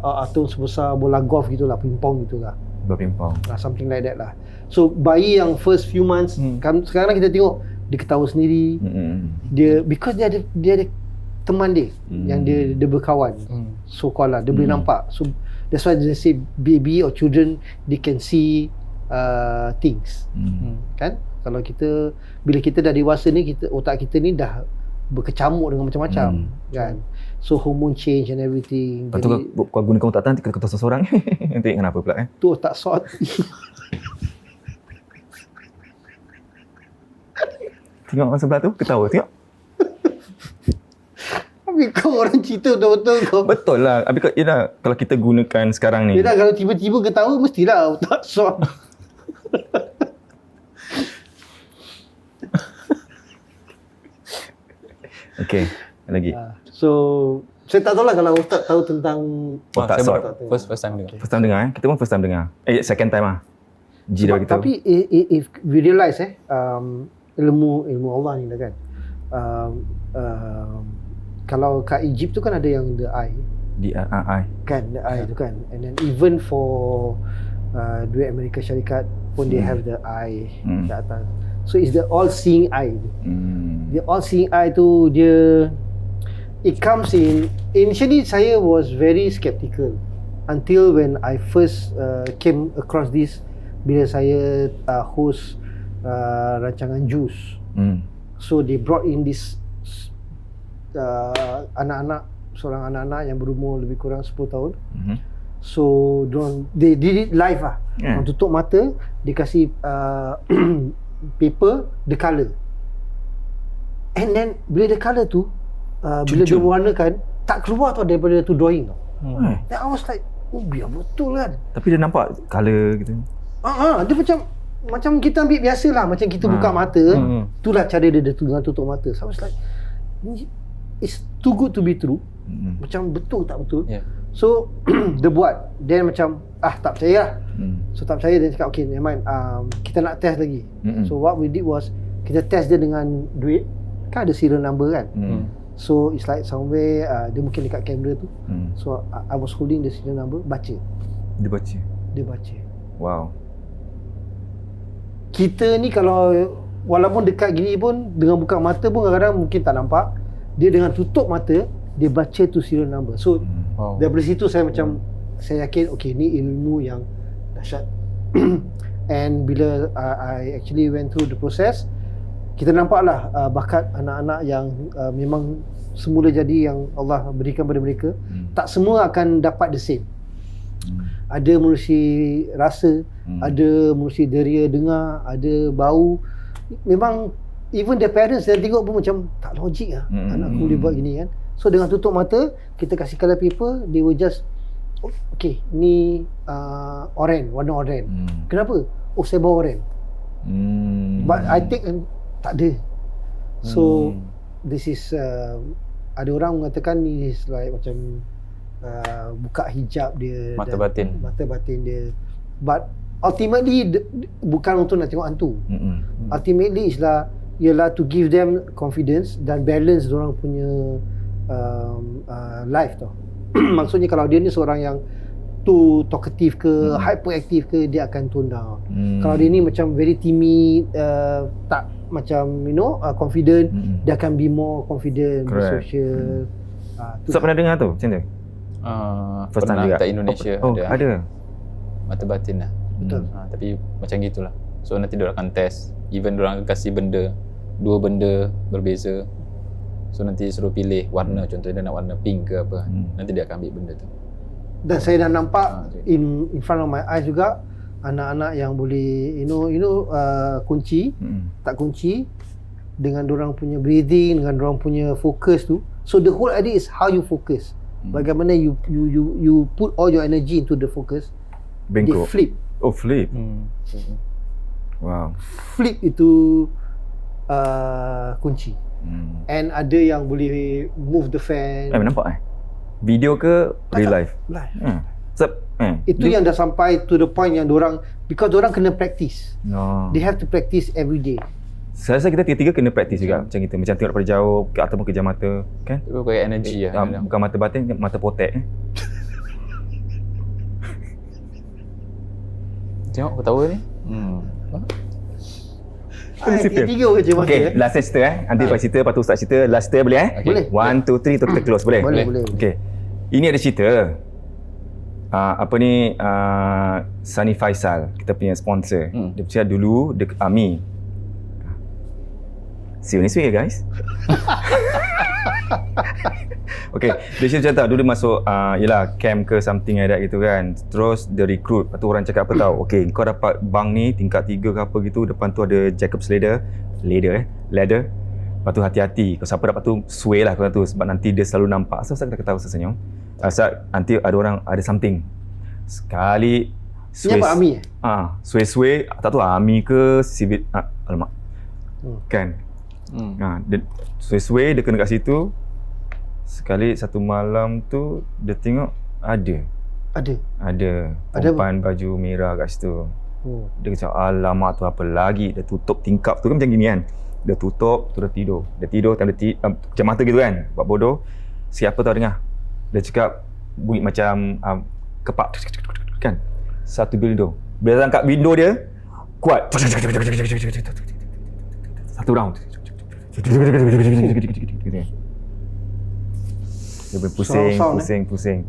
atau sebesar bola golf gitulah, pingpong gitulah. Bola pingpong. Something like that lah. So bayi yang first few months, sekarang kita tengok dia ketawa sendiri. Dia because dia ada teman dia yang dia berkawan. So called lah, dia boleh nampak. So that's why they say baby or children, they can see things. Kan? Kalau bila kita dah dewasa ni, otak kita ni dah berkecamuk dengan macam-macam, kan? So hormone change and everything. Lepas tu kau gunakan otak nanti kena seseorang. Nanti kenapa pula Tu otak sort. Tengok orang sebelah tu ketawa, tengok. Tapi kau orang cerita betul-betul kau. Betul lah. Habis kalau kita gunakan sekarang ni. Yelah, kalau tiba-tiba ketawa mestilah otak sort. Okay, lagi. So saya tak tahu lah kalau Ustaz tahu tentang otak saya sort. First time dengar. First time dengar Kita pun first time dengar. Second time lah. Kita. Tapi if we realise ilmu Allah ni lah kan. Kalau kat Egypt tu kan ada yang the eye. Kan, the eye tu kan. And then even for duit Amerika Syarikat pun they have the eye kat atas. So it's the all-seeing eye. The all-seeing eye tu it comes in. Initially saya was very skeptical until when I first came across this bila saya host rancangan Juice. So they brought in this seorang anak-anak yang berumur lebih kurang 10 tahun. So they did it live lah. Orang tutup mata, dia kasih paper, the colour. And then bila the colour tu bila dia warnakan, tak keluar tau daripada tu drawing tau. Then I was like, oh biar betul kan. Tapi dia nampak colour gitu. Dia macam kita ambil biasa lah, macam kita buka mata. Itulah cara dia dengan tutup mata. So I was like, it's too good to be true. Macam betul tak betul. So dia buat, then macam tak percaya lah. So tak percaya, dia cakap okay never mind, kita nak test lagi. So what we did was kita test dia dengan duit, kan ada serial number kan. So it's like somewhere dia mungkin dekat kamera tu. So I was holding the serial number, baca. Dia baca. Wow. Kita ni kalau walaupun dekat gini pun, dengan buka mata pun kadang-kadang mungkin tak nampak. Dia dengan tutup mata, dia baca tu serial number. So daripada situ saya macam, saya yakin okay ni ilmu yang dahsyat. And bila I actually went through the process, kita nampaklah bakat anak-anak yang memang semula jadi yang Allah berikan pada mereka. Tak semua akan dapat the same. Ada menerusi rasa, ada menerusi deria dengar, ada bau. Memang even the parents dan tengok pun macam tak logik lah anakku boleh buat gini kan. So dengan tutup mata, kita kasih colour paper, they will just okay, ni oren, warna oren. Kenapa? Oh saya bawa oren. But I take tak ada. So this is ada orang mengatakan ni is like macam buka hijab dia, Mata batin dia. But ultimately bukan untuk nak tengok hantu. Ultimately ialah to give them confidence dan balance diorang punya life tau. Maksudnya kalau dia ni seorang yang too talkative ke, hyperactive ke, dia akan tone down. Kalau dia ni macam very timid, tak macam confident, dia akan be more confident, social. So pernah dengar tu macam tu? First time pernah juga? kat Indonesia ada. Mata batin lah. Betul. Tapi macam gitulah. So nanti diorang akan test. Even diorang akan kasih benda, 2 benda berbeza. So nanti suruh pilih warna, contohnya dia nak warna pink ke apa. Nanti dia akan ambil benda tu. Dan saya dah nampak in front of my eyes juga anak-anak yang boleh kunci, tak kunci, dengan diorang punya breathing, dengan diorang punya fokus tu. So the whole idea is how you focus. Bagaimana you put all your energy into the focus. Bengkok. Dia flip. Oh, flip. Wow. Flip itu kunci. And ada yang boleh move the fan. Nampak video ke real life? Live. Itu yang dah sampai to the point yang diorang, because diorang kena practice. They have to practice every day. Saya rasa kita tiga-tiga kena praktis juga macam kita. Macam tengok daripada jauh ataupun kejam mata, kan? Itu pakai energy lah. Bukan mata batin, mata potek. Tengok ketawa ni. Tiga je mata. Okay, last cerita Nanti lepas cerita, lepas tu start cerita. Last cerita boleh Boleh. 1, 2, 3 tu kita close, boleh? Boleh. Okay. Ini ada cerita. Sunny Faisal, kita punya sponsor. Dia percaya dulu dekat Army. See you next week guys. Okay, dia cerita dulu dia masuk camp ke something like that gitu kan. Terus dia recruit. Lepas tu orang cakap apa tahu? Okay, kau dapat bang ni tingkat 3 ke apa gitu. Depan tu ada Jacob's ladder. Lepas tu hati-hati. Kau siapa dapat tu sway lah kau tu. Sebab nanti dia selalu nampak. Asal kita ketawa sesenyum. Asal nanti ada orang ada something. Sekali sway. Ni apa Army? Sway. Tak tahu Army ke civil. Alamak. Kan. Dia sway dia kena kat situ. Sekali satu malam tu dia tengok ada perempuan baju merah kat situ. Dia kata alamak tu apa lagi. Dia tutup tingkap tu kan macam gini kan. Dia tutup tu dia tidur. Macam mata gitu kan. Buat bodoh. Siapa tahu dengar. Dia cakap bunyi macam kepak kan. Satu window. Bila tangkap window dia kuat. Satu round. Dia pusing.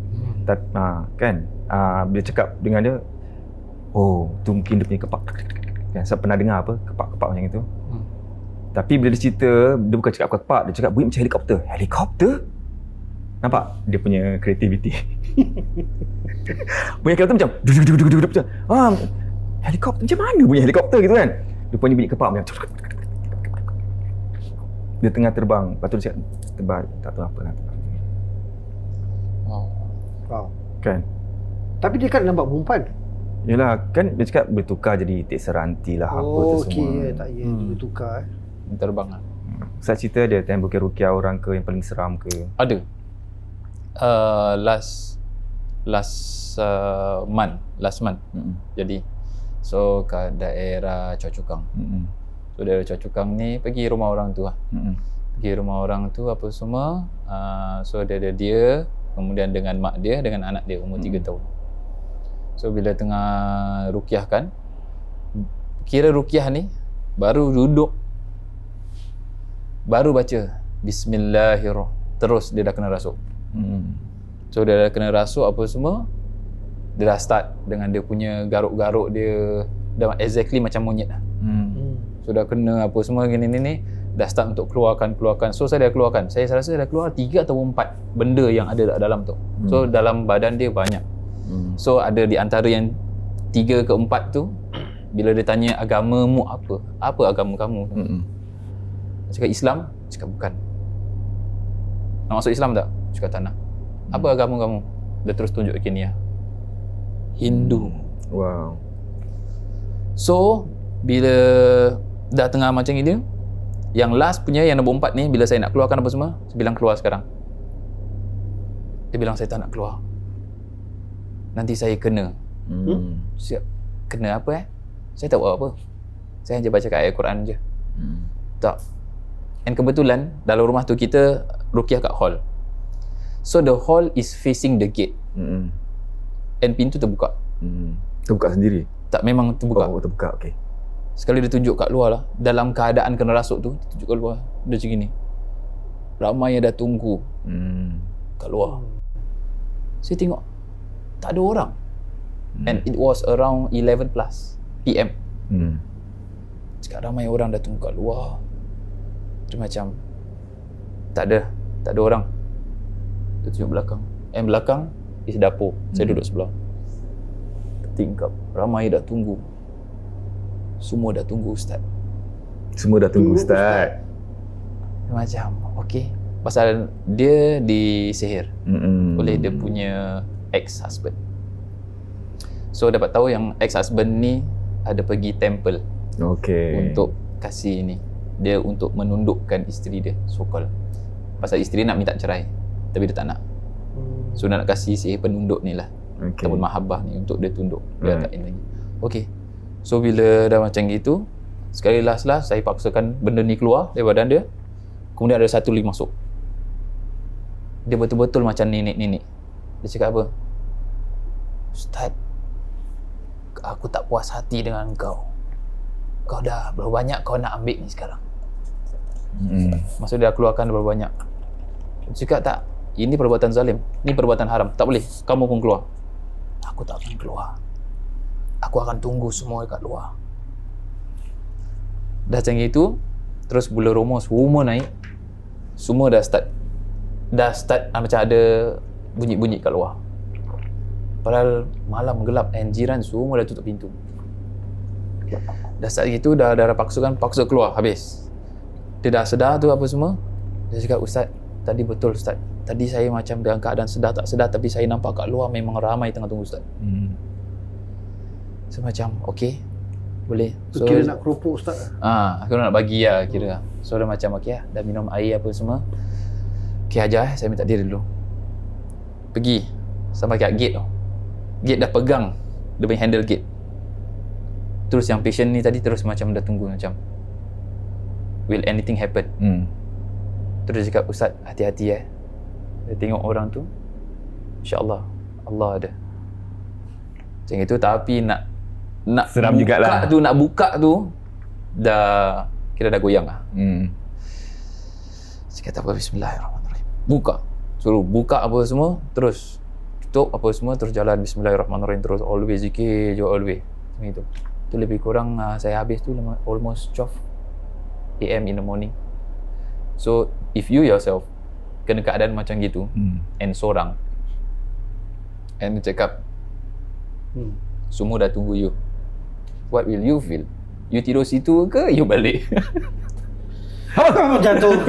Kan. Bila cakap dengan dia, oh, tu mungkin dia punya kepak. Kan, saya pernah dengar apa kepak-kepak macam itu. Tapi bila dia cerita, dia bukan cakap kepak, dia cakap bunyi macam helikopter. Helikopter? Nampak dia punya kreativiti. Bunyi helikopter macam helikopter macam mana bunyi helikopter gitu kan. Dia punya bunyi kepak macam dia tengah terbang. Lepas tu dia cakap terbang, tak tahu apa lah. Wow. Kan? Tapi dia kan nampak perempuan. Yelah, kan dia cakap bertukar jadi itik seranti lah apa tu semua. Tak ya, bertukar. Terbang lah. Ustaz cerita ada time bukit rukiah orang ke yang paling seram ke? Ada. Last month. Jadi so kat daerah Choa Chu Kang. So daerah Choa Chu Kang ni pergi rumah orang tu lah. Pergi rumah orang tu apa semua. So dia kemudian dengan mak dia dengan anak dia umur 3 tahun. So bila tengah rukiah kan, kira rukiah ni baru duduk, baru baca Bismillahirrahmanirrahim, terus dia dah kena rasuk. So dia dah kena rasuk apa semua, dia dah start dengan dia punya garuk-garuk dia, dah exactly macam monyet lah. So dah kena apa semua gini ni, dah start untuk keluarkan. So saya dah keluarkan, saya rasa dah keluar 3 atau 4 benda yang ada dalam tu. So dalam badan dia banyak. So ada di antara yang 3 ke 4 tu, bila dia tanya agamamu apa agama kamu? Cakap Islam, cakap bukan. Nak masuk Islam tak? Cakap tak nak. Apa agama kamu? Dia terus tunjuk Kenya. Hindu. Wow. So bila dah tengah macam ini, yang last punya yang nombor 4 ni, bila saya nak keluarkan apa semua, saya bilang keluar sekarang. Dia bilang saya tak nak keluar, nanti saya kena. Siap. Kena apa Saya tak buat apa. Saya hanya baca kat ayat Quran je. Tak. And kebetulan dalam rumah tu kita rukiah kat hall. So the hall is facing the gate. And pintu terbuka. Terbuka sendiri? Tak, memang terbuka. Oh, terbuka, okey. Sekali dia tunjuk kat luar lah, dalam keadaan kena rasuk tu, dia tunjuk kat luar. Dia macam gini. Ramai yang dah tunggu kat luar. Saya tengok, tak ada orang. And it was around 11 plus PM. Cakap ramai orang dah tunggu kat luar. Dia macam tak ada orang. Dia tunjuk belakang. Belakang is dapur. Saya duduk sebelah. Tingkap, ramai dah tunggu. Semua dah tunggu Ustaz. Semua dah tunggu Ustaz. Dia macam okey, pasal dia disihir oleh dia punya ex-husband. So dapat tahu yang ex-husband ni ada pergi temple. Okey. Untuk kasih ni. Dia untuk menundukkan isteri dia, so called. Pasal isteri nak minta cerai, tapi dia tak nak. So nak kasih sihir penunduk ni lah. Ataupun mahabbah ni untuk dia tunduk. Dia tak ini lagi. Okey. So bila dah macam gitu, sekali last saya paksakan benda ni keluar dari badan dia. Kemudian ada satu lagi masuk. Dia betul-betul macam nenek-nenek. Dia cakap apa? Ustaz, aku tak puas hati dengan kau. Kau dah berapa banyak kau nak ambil ni sekarang? Maksud dia keluarkan berapa banyak. Dia cakap tak, ini perbuatan zalim, ini perbuatan haram, tak boleh, kamu pun keluar. Aku tak akan keluar. Aku akan tunggu semua dekat luar. Dah macam itu, terus bula roma semua naik. Semua dah start macam ada bunyi-bunyi kat luar. Padahal malam gelap and jiran semua dah tutup pintu. Dah start gitu, dah paksa keluar, habis. Dia dah sedar tu apa semua. Dia cakap, Ustaz, tadi betul Ustaz. Tadi saya macam dalam keadaan sedar tak sedar, tapi saya nampak kat luar memang ramai tengah tunggu Ustaz. So macam, okey, boleh. So kira nak keropok Ustaz. aku nak bagi lah kira. So dia macam okey lah, dah minum air apa semua. Okey ajar saya minta dia dulu. Pergi sampai kat gate tu. Gate dah pegang, dia punya handle gate. Terus yang patient ni tadi terus macam dah tunggu macam, will anything happen? Terus dia cakap, Ustaz, hati-hati Dia tengok orang tu, InsyaAllah Allah ada. Macam itu, tapi nak seram buka jugalah. nak buka tu dah kira dah goyang lah. Saya kata apa, Bismillahirrahmanirrahim. Suruh buka apa semua, terus tutup apa semua, terus jalan Bismillahirrahmanirrahim, terus all the way zikir je all the way. Macam itu. Itu lebih kurang saya habis tu almost 12 AM in the morning. So if you yourself kena keadaan macam gitu and seorang and cakap semua dah tunggu you, what will you feel? You tidur situ ke you balik? Jatuh.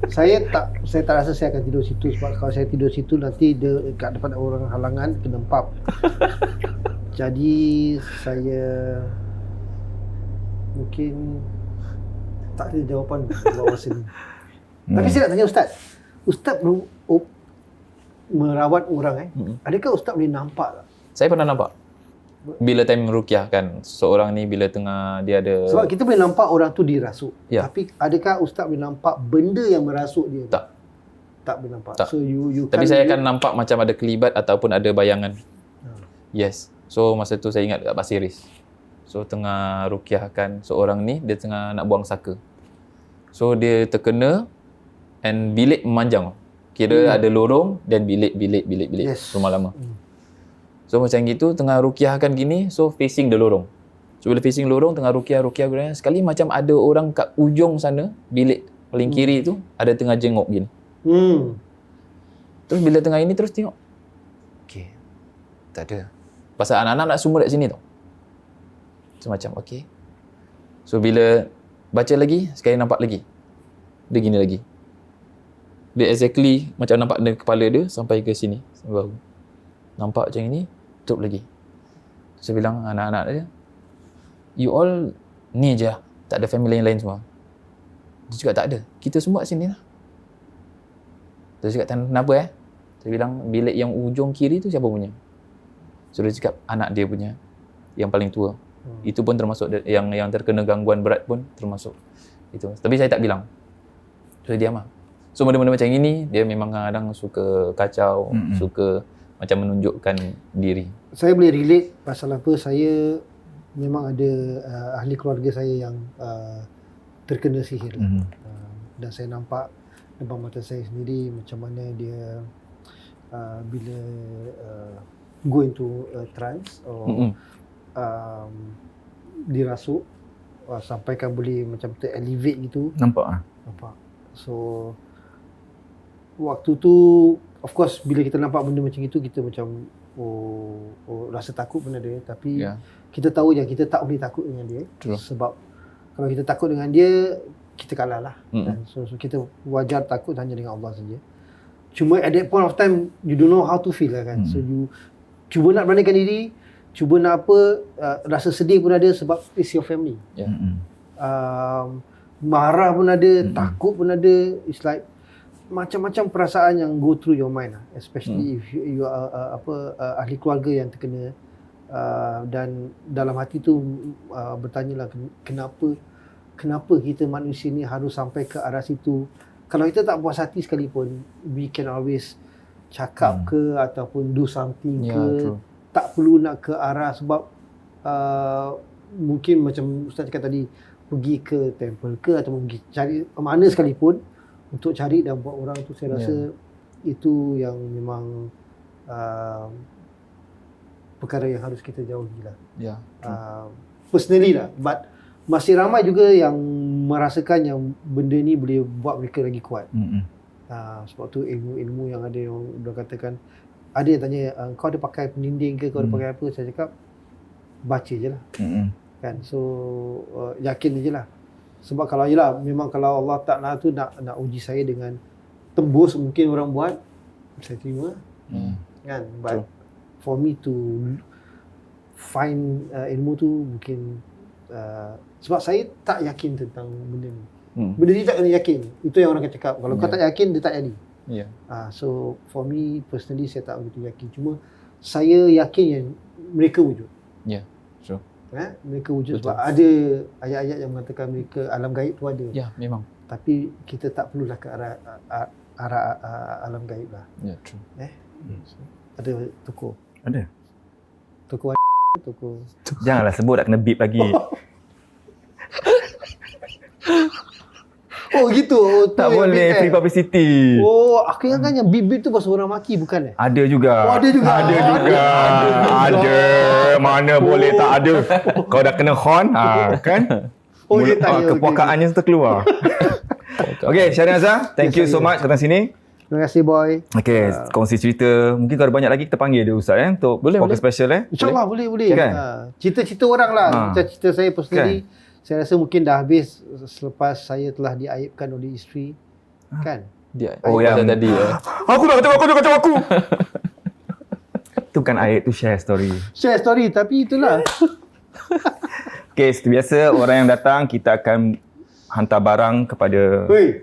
Saya tak rasa saya akan tidur situ, sebab kalau saya tidur situ nanti dia kat depan orang halangan kena empap. Jadi saya mungkin Tak ada jawapan buat masa ni. Tapi saya nak tanya Ustaz. Ustaz merawat orang adakah Ustaz boleh nampak tak? Saya pernah nampak. Bila time ruqyah kan, seorang ni bila tengah dia ada... Sebab kita boleh nampak orang tu dirasuk. Ya. Tapi adakah Ustaz boleh nampak benda yang merasuk dia? Tak. Tak boleh nampak. Tak. So you Tapi can't saya really- akan nampak macam ada kelibat ataupun ada bayangan. Yes. So masa tu saya ingat kat Pasir Ris. So tengah ruqyahkan seorang ni, dia tengah nak buang saka. So dia terkena and bilik memanjang. Kira ada lorong dan bilik. Yes. Rumah lama. So macam gitu tengah ruqyahkan gini, so facing the lorong. So bila facing lorong tengah ruqyah sekali macam ada orang kat ujung sana, bilik paling kiri tu ada tengah jenguk gini. Terus bila tengah ini terus tengok. Okey. Tak ada. Pasal anak-anak nak semua kat sini tau. So macam okey. So bila baca lagi, sekali nampak lagi. Dia gini lagi. Dia exactly macam nampak dari kepala dia sampai ke sini, sampai bahu. Nampak macam ini, tutup lagi. Saya bilang anak-anak dia, you all ni je, tak ada family lain semua. Dia cakap tak ada, kita semua kat sini lah. Dia cakap kenapa Saya bilang bilik yang ujung kiri tu siapa punya? So dia cakap anak dia punya, yang paling tua. Itu pun termasuk yang terkena gangguan berat pun termasuk itu. Tapi saya tak bilang. So saya diam lah. So benda-benda macam ini dia memang kadang suka kacau, suka macam menunjukkan diri. Saya boleh relate pasal apa, saya memang ada ahli keluarga saya yang terkena sihir. Dan saya nampak depan mata saya sendiri macam mana dia bila go into trance or dirasuk sampaikan boleh macam elevate gitu. Nampak Nampak. So waktu tu of course bila kita nampak benda macam itu kita macam rasa takut pun ada, tapi kita tahu yang kita tak boleh takut dengan dia. True. Sebab kalau kita takut dengan dia kita kalah lah. Dan so kita wajar takut hanya dengan Allah saja. Cuma at that point of time you don't know how to feel lah kan. So you cuba nak beranikan diri, cuba nak rasa sedih pun ada sebab it's your family. Marah pun ada, takut pun ada. It's like macam-macam perasaan yang go through your mind lah. Especially if you are ahli keluarga yang terkena, dan dalam hati tu bertanyalah kenapa kita manusia ni harus sampai ke arah situ. Kalau kita tak puas hati sekalipun, we can always cakap ke ataupun do something ke. Tak perlu nak ke arah sebab mungkin macam Ustaz cakap tadi, pergi ke temple ke ataupun pergi cari mana sekalipun untuk cari dan buat orang tu, saya rasa itu yang memang perkara yang harus kita jauhi lah. Personally lah, but masih ramai juga yang merasakan yang benda ni boleh buat mereka lagi kuat. Sebab tu ilmu-ilmu yang ada yang katakan, ada yang tanya kau ada pakai peninding ke, kau ada pakai apa, saya cakap baca je lah. Kan, so yakin je lah. Sebab kalau memang kalau Allah Ta'ala tu nak uji saya dengan tembus mungkin orang buat, saya terima kan. But for me to find ilmu tu mungkin sebab saya tak yakin tentang benda ni. Benda ni tak kena yakin. Itu yang orang akan cakap. Kalau kau tak yakin, dia tak jadi. So for me personally, saya tak begitu yakin. Cuma saya yakin yang mereka wujud. Mereka wujud. Betul. Sebab ada ayat-ayat yang mengatakan mereka alam gaib tu ada. Ya, memang. Tapi kita tak perlulah ke arah alam gaib lah. Ya, true. Ada toko. Ada. Toko toko. Janganlah sebut, tak kena beep lagi. Oh gitu. Tak boleh, free publicity. Oh, aku ingatkan yang bip-bip tu pasal orang maki, bukan Ada juga. Oh, ada juga. Ada. Mana boleh tak ada. Kau dah kena horn, kan? Oh, dia tanya. Kepuakaannya terkeluar. Okay, Syahrin Azhar, thank you so much datang sini. Terima kasih, boy. Okay, kongsi cerita. Mungkin kalau ada banyak lagi kita panggil dia Ustaz untuk podcast special InsyaAllah boleh. Kan? Cerita-cerita orang lah. Cerita-cerita saya personally. Kan? Saya rasa mungkin dah habis selepas saya telah diaibkan oleh isteri. Kan? Dia yang tadi Aku nak kacau aku. Itu bukan aib, tu share story. Share story, tapi itulah. Okay, seperti biasa orang yang datang kita akan hantar barang kepada Weh.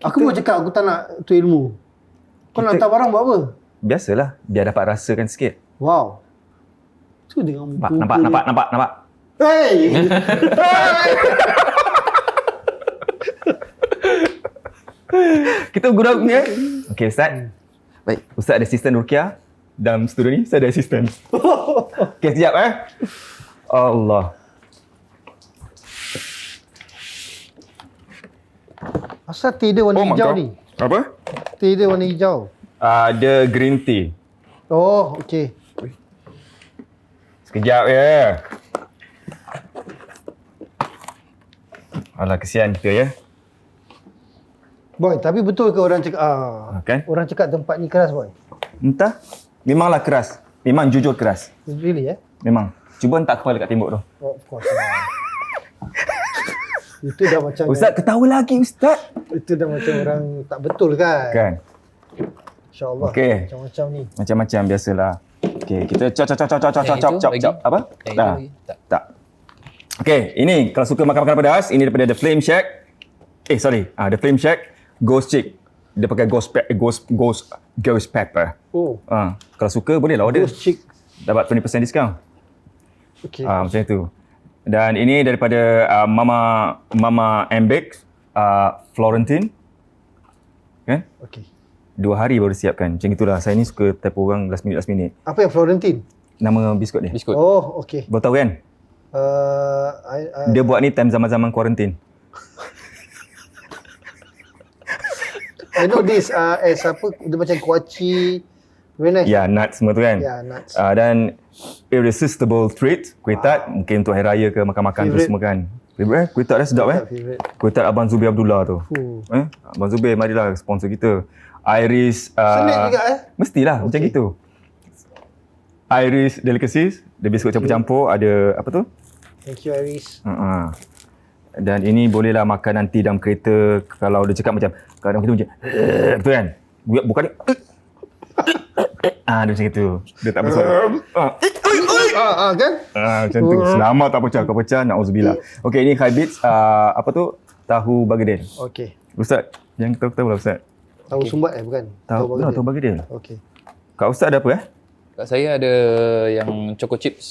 Aku mau cakap aku tak nak tu ilmu. Kau nak hantar barang buat apa? biasalah biar dapat rasakan sikit. Wow. Tu dengan Nampak. Hey! Kita gurau ni. Okey Ustaz. Baik, Ustaz ada asisten Ruqyah. Dalam studio ni saya ada asisten. Okey, sekejap Allah. Asal teh dia warna hijau ni? Apa? Teh dia warna hijau. Ada green tea. Oh, okey. Sekejap ya. Alah, kesian kita ya. Boy, tapi betul ke orang cakap Kan? orang cakap tempat ni keras, boy? Entah. Memanglah keras. Memang jujur keras. Really Memang. Cuba hentak kepala kat tembok tu. Oh, of course. Itu dah macam Ustaz ketawa lagi Ustaz. itu dah macam orang tak betul kan? Kan? InsyaAllah. Okey. Macam-macam ni. Macam-macam biasalah. Okey, kita chop. lagi? Apa? Dah. Tak. Okey, ini kalau suka makan makanan pedas, ini daripada The Flame Shack. The Flame Shack Ghost Chick. Dia pakai ghost pepper. Oh, Kalau suka boleh lah order. ghost chick. Dapat 20% diskaun. Okey. Macam itu. Dan ini daripada Mama Ambix Florentine. Kan? Okey. 2 hari baru siapkan. Macam itulah. Saya ni suka type orang last minute. Apa yang Florentine? Nama biskut dia. Biskut. Oh, okey. Baru tahu kan? Dia buat ni time zaman-zaman kuarantin. I know this as apa, dia macam kuaci. Very nice. Ya, nuts semua tu kan? Ya, nuts. Dan irresistible treat, kuih tart. Mungkin untuk hari raya ke makan-makan tu Favourite. semua kan. Favorite kuih tart dia sedap Favorite. Kuih tart Abang Zubir Abdullah tu. Abang Zubir, marilah sponsor kita. Iris. Selit juga Mestilah macam gitu. Iris Delicacies. Dia biskut campur-campur. Ada apa tu? Thank you, Iris. Dan ini bolehlah makan nanti dalam kereta. Kalau dia cakap macam kadang kita macam betul kan? Bukan dia dia macam itu. Dia tak bersuara. Kan? Macam tu. Selamat tak pecah. Kau pecah, na'udzubillah. Okey, ini Khaibits apa tu? Tahu bergedil. Okey. Ustaz, yang tahu lah Ustaz. Tahu sumbat bukan? Tahu bergedil. Okey. Kak Ustaz ada apa Kat saya ada yang choco chips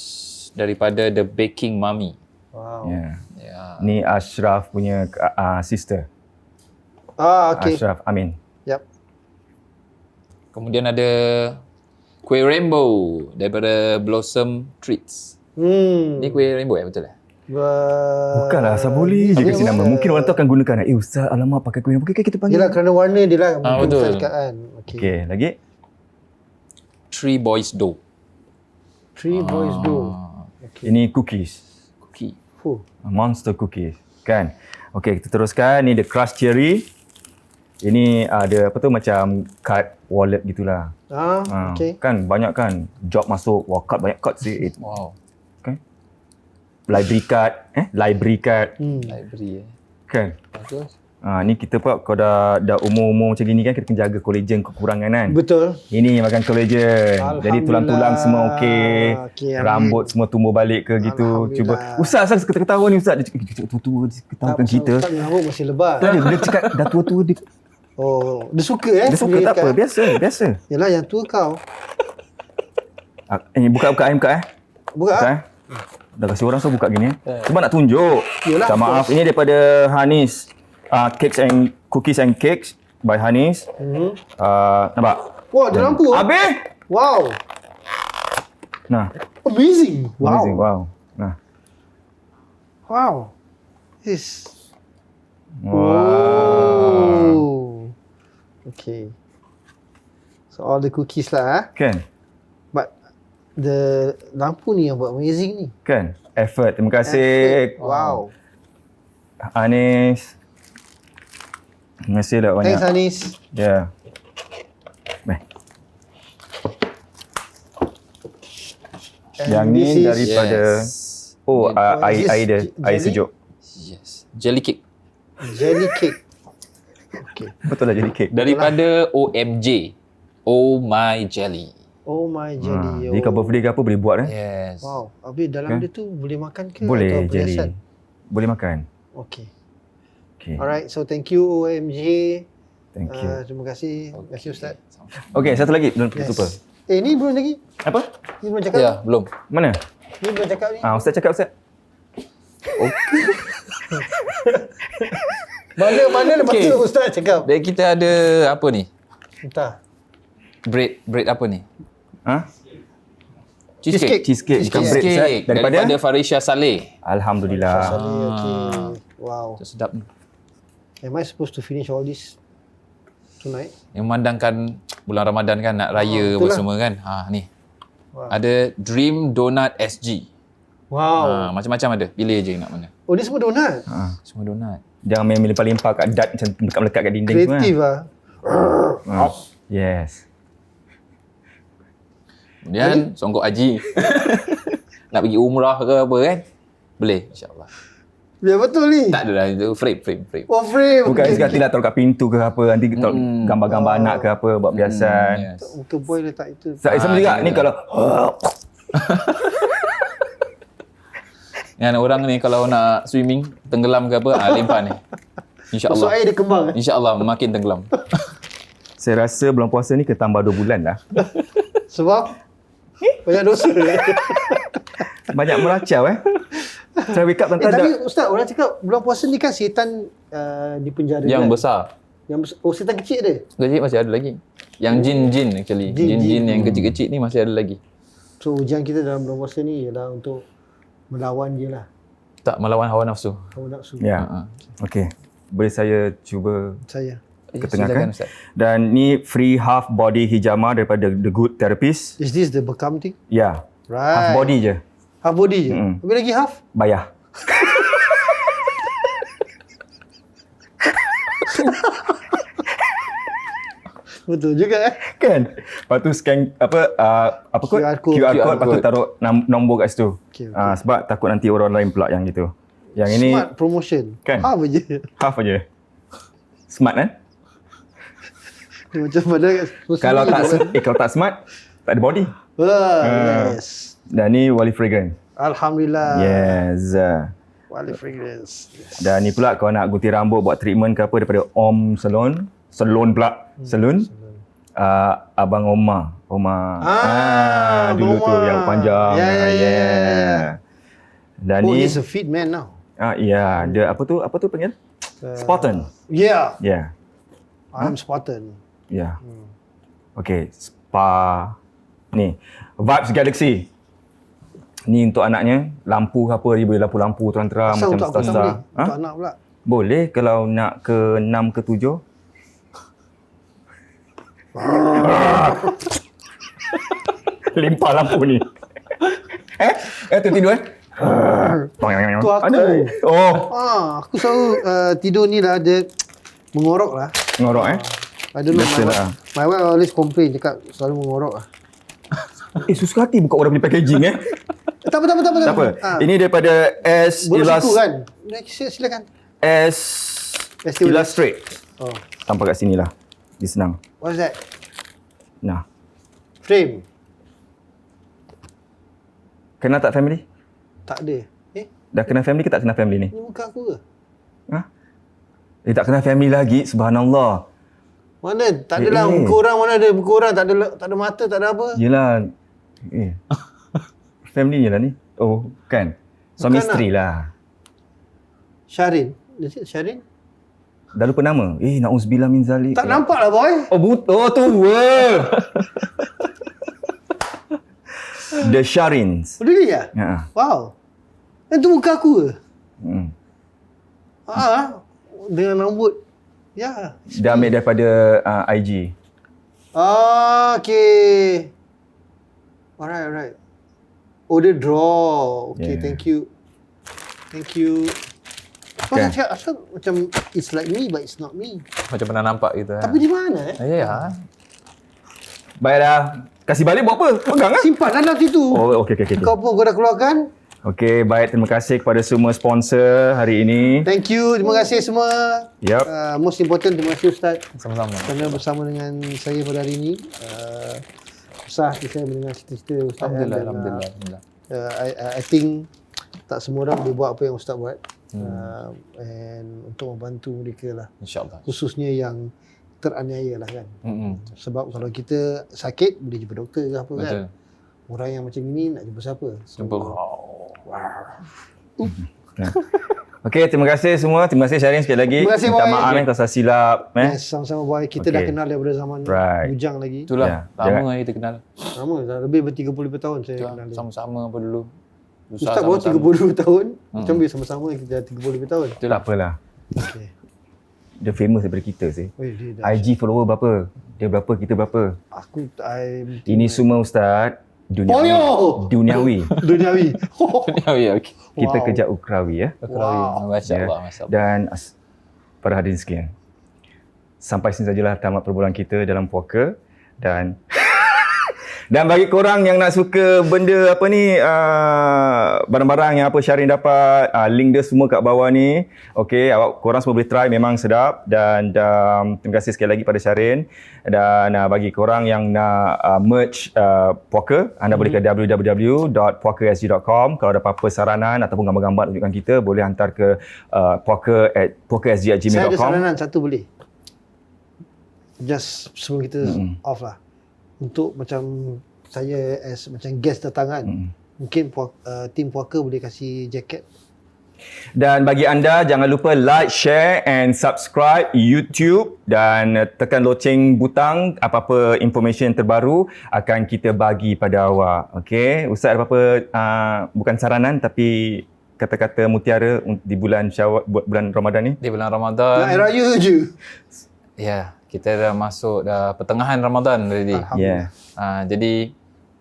daripada The Baking Mummy. Wow. Ya. Ya. Ni Ashraf punya sister. Okey. Ashraf Amin. Yap. Kemudian ada kuih rainbow daripada Blossom Treats. Ni kuih rainbow betul lah? Bukanlah, asal boleh je kasi nama. Mungkin orang tu akan gunakan. Ustaz, alamak pakai kuih. Okey, kita panggil. Yelah, kerana warna dia lah. Betul. Kan? Okey, lagi? Three Boys Dough. Three Boys Dough. Ini cookies. Cookie. Monster cookies. Kan? Okey, kita teruskan. Ni the crushed cherry. Ini ada apa tu macam card wallet gitulah. Okey. Kan banyak kan job masuk. Wah, card banyak card sih. Wow. Okay. Library card. Library card. Library Kan? Bagus. Ni kita pula kalau dah umur-umur macam gini kan kita kena jaga collagen kekurangan kan. Betul. Ini makan collagen. Jadi tulang-tulang semua okey. Rambut semua tumbuh balik ke gitu. Cuba. Ustaz ketawa ni Ustaz. Dia cakap tua-tua dia ketawakan kita. Ustaz rambut masih lebat. Dia cakap dah tua-tua dia. Dia suka Dia suka tak apa. Biasa. Yalah, yang tua kau. Ini buka buka. Buka. Dah kasi orang so buka gini. Cuma nak tunjuk. Yalah, Tak maaf. Ini daripada Hanis. Cookies and Cakes by Hanis. Nampak? Wah, ada lampu. Habis? Wow. Nah. Amazing. Amazing. Wow. Wow. Nah. Wow. This. Wow. Okay. So all the cookies lah. Kan? But the lampu ni yang buat amazing ni. Kan? Effort. Terima kasih. Wow. Anis. Terima kasih dah banyak. Thanks, Anis. Ya. Yang ni daripada air sejuk. Yes. Jelly cake. Jelly cake. Okay. Betul lah jelly cake. Daripada OMJ. Oh My Jelly. Oh my jelly. Jadi kalau birthday ke apa boleh buat Yes. Wow. Habis dalam dia tu boleh makan ke? Boleh atau jelly. perhiasan? Boleh makan. Okay. Okay. Alright, so thank you OMJ. Thank you. Terima kasih. Terima kasih Ustaz. Okay, satu lagi. Belum lupa. Ni belum lagi. Apa? Ni belum cakap. Ya, belum. Mana? Ni belum cakap ni. Ustaz cakap, Ustaz. Mana lepas Okay. tu Ustaz cakap. Dan kita ada apa ni? Entah. Bread apa ni? Ha? Cheesecake. Cheesecake. Bukan bread, Ustaz. Cheesecake daripada Farisha Saleh. Alhamdulillah. Okay. Wow. Sedap ni. Am I supposed to finish all this tonight? Yang memandangkan bulan Ramadan kan, nak raya apa itulah. semua kan. Ni. Wow. Ada Dream Donut SG. Wow. Macam-macam ada. Pilih je nak mana. Oh, ni semua donat. Semua donut. Jangan main limpah-limpah kat dart macam melekat-melekat kat dinding semua. Kreatif lah. Yes. Kemudian songkok haji. Nak pergi umrah ke apa kan? Boleh insya-Allah. Biar betul ni. Tak ada lah, itu frame. Oh, frame. Bukan Okay. sekali lah taruh kat pintu ke apa. Nanti taruh gambar-gambar anak ke apa. Buat perhiasan. Yes. Untuk boy letak itu. Sama juga ni kalau Yang orang ni kalau nak swimming, tenggelam ke apa, limpah ni. Masuk InsyaAllah. air dia kembang. InsyaAllah makin tenggelam. saya rasa bulan puasa ni kita tambah 2 bulan lah. Sebab banyak dosa. Banyak meracau Saya wake up tentang Tapi Ustaz, orang cakap bulan puasa ni kan setan di penjara. Yang kan? besar. Oh, setan kecil ada. Kecil masih ada lagi. Yang jin actually. Jin yang kecil-kecil ni masih ada lagi. So ujian kita dalam bulan puasa ni ialah untuk melawan dia lah. Tak melawan hawa nafsu. Hawa nafsu. Ya. Okey. Boleh saya cuba Saya. ketengahkan? Silakan, Ustaz. Dan ni free half body hijama daripada The Good Therapist. Is this the bekam thing? Ya. Right. Half body je. Half body je? Mm-mm. Habis lagi half? Bayar. Betul juga Kan? Lepas tu scan apa kod? QR code. QR code. QR Lepas tu code. taruh nombor kat situ. Okay, okay. Sebab takut nanti orang lain pula yang gitu. Yang ini Smart promotion. Kan? Half je. half aja. Smart kan? Dia macam pada Kalau tak smart, tak ada body. Yes. Dan ni Wali Fragrance. Alhamdulillah. Yes. Wali fragrance. Yes. Dan ni pula kalau nak gunting rambut, buat treatment ke apa daripada Om Salon. Salon pula. Salon. Abang Omar. Dulu Abang tu Omar. yang panjang. Yeah. Dan Oh, ni he's a fit man now. ya, dia apa tu panggil? Spartan. Yeah. Ya. I'm Spartan. Ya. Okey, spa ni Vibes Galaxy. Ni untuk anaknya, lampu ke apa dia boleh lampu-lampu terang-terang Asal macam untuk aku tak boleh? star-star. Untuk anak pula. Boleh kalau nak ke 6 ke 7. Limpah lampu ni. Tu tidur Tu aku. Ada. Oh, Aku selalu tidur ni lah dia mengorok lah. ngorok I don't know. Biasalah. My wife always complain, cakap selalu mengorok lah. Suka hati buka orang punya packaging Tak apa. Tak apa. Ini daripada S Boleh situ kan? Silakan. S Illustrate. Oh, Tampak kat sini lah. Dia senang. what's that? Nah. Frame? Kenal tak family? Tak ada. Dah kenal family ke tak kenal family ni? Ni muka aku ke? Tak kenal family lagi. Subhanallah. Mana? Tak adalah muka orang, mana ada muka orang, tak ada mata, tak ada apa. Yelah. Family je lah ni. Oh, kan? Suami Bukan isteri lah. Syarin. Is it Syarin? Dah lupa nama. Na'udzubillah min zalik. Tak nampak lah boy. Oh, tua. The Sharins. Oh, really ya? Ya. Wow. Itu muka aku ke? Hmm. Dengan rambut. Ya. Dia ambil daripada IG. Okay. Alright. Oh, dia draw. Okay, Yeah. thank you. Okay. Asal macam it's like me but it's not me. Macam pernah nampak gitu. Tapi di mana Ya. Baiklah. Kasih balik buat apa? Pegang kan? Simpan dalam situ. Oh, okey. Kau pun kau dah keluarkan. Okey, baik. Terima kasih kepada semua sponsor hari ini. Thank you. Terima kasih semua. Yup. Most important, terima kasih Ustaz Sama-sama. kerana bersama dengan saya pada hari ini. Susah saya mendengar cerita-cerita Ustaz. Alhamdulillah. I think tak semua orang boleh buat apa yang Ustaz buat. and untuk membantu mereka lah, InsyaAllah. khususnya yang teraniaya lah kan. Sebab kalau kita sakit boleh jumpa doktor ke apa kan. Betul. Orang yang macam ini nak jumpa siapa? So, Jumpa. Okey, terima kasih semua. Terima kasih Syarin sekali lagi. Terima kasih, Minta boy. maaf kalau saya silap. yes, sama-sama boy. Kita dah Okay. kenal daripada zaman Right. bujang lagi. Itulah, Ya, lama kita kenal. Lama dah, lebih ber 30 tahun saya Itulah, kenal dia. sama-sama apa dulu. Ustaz baru 32 tahun. Macam bila sama-sama kita dah 30 tahun. Tak apalah. Okey. Dia famous daripada kita sih. Oi, dia dah. IG follower berapa? Dia berapa, kita berapa? Ini semua Ustaz duniawi. Duniawi. Duniawi. Ya, okey. Kita Wow. kerja ukrawi ya. Masya-Allah, masya-Allah. Dan para hadirin sekalian, sampai sini sajalah tamat perbualan kita dalam puaka. Dan dan bagi korang yang nak suka benda apa ni, barang-barang yang apa Syarin dapat, link dia semua kat bawah ni. Okey, korang semua boleh try, memang sedap. Dan terima kasih sekali lagi pada Syarin. Dan bagi korang yang nak merch puaka, anda boleh ke www.puakasg.com. Kalau ada apa-apa saranan ataupun gambar-gambar tunjukkan kita, boleh hantar ke puakasg@gmail.com. Saya ada saranan satu boleh. Just sebelum kita off lah. Untuk macam saya as macam guest datang kan. Mungkin tim puaka boleh kasih jaket. Dan bagi anda, jangan lupa like, share and subscribe YouTube dan tekan loceng butang. Apa-apa information yang terbaru akan kita bagi pada awak. Okey, Ustaz ada apa-apa, bukan saranan tapi kata-kata mutiara di bulan Syawal, bulan Ramadan ni? Di bulan Ramadan. Nak air raya je. Ya, kita dah masuk pertengahan Ramadan tadi. Yeah. Jadi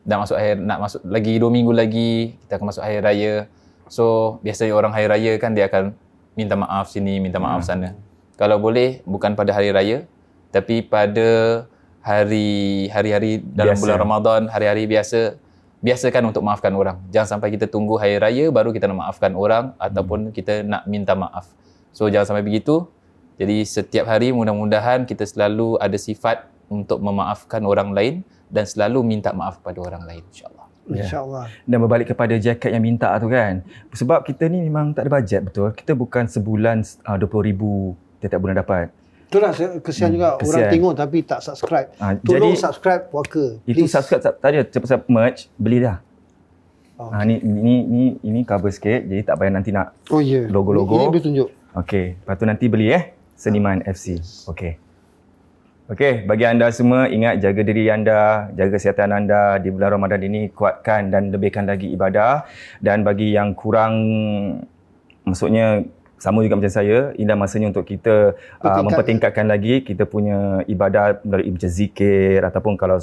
nak masuk lagi 2 minggu lagi kita akan masuk hari raya. So biasanya orang hari raya kan dia akan minta maaf sini, minta maaf sana. Kalau boleh bukan pada hari raya tapi pada hari-hari dalam Biasa. bulan Ramadan, hari-hari biasakan untuk maafkan orang. Jangan sampai kita tunggu hari raya baru kita nak maafkan orang ataupun kita nak minta maaf. So jangan sampai begitu. Jadi setiap hari mudah-mudahan kita selalu ada sifat untuk memaafkan orang lain dan selalu minta maaf kepada orang lain, insya-Allah. InsyaAllah. Dan berbalik kepada jaket yang minta tu kan. Sebab kita ni memang tak ada bajet, betul. Kita bukan sebulan 20,000 tiap bulan dapat. Itulah kesian juga kesian. orang tengok tapi tak subscribe. Jadi Tolong subscribe puaka. itu Please. subscribe tak ada, cepat merch, beli dah. Oh, Ni cover sikit, jadi tak payah nanti nak oh ya. logo-logo. Ini boleh tunjuk. Okey, lepas tu nanti beli Seniman FC. Okey, bagi anda semua ingat jaga diri anda, jaga kesihatan anda di bulan Ramadan ini, kuatkan dan lebihkan lagi ibadah. Dan bagi yang kurang, maksudnya sama juga macam saya, inilah masanya untuk kita mempertingkatkan lagi kita punya ibadah melalui macam zikir ataupun kalau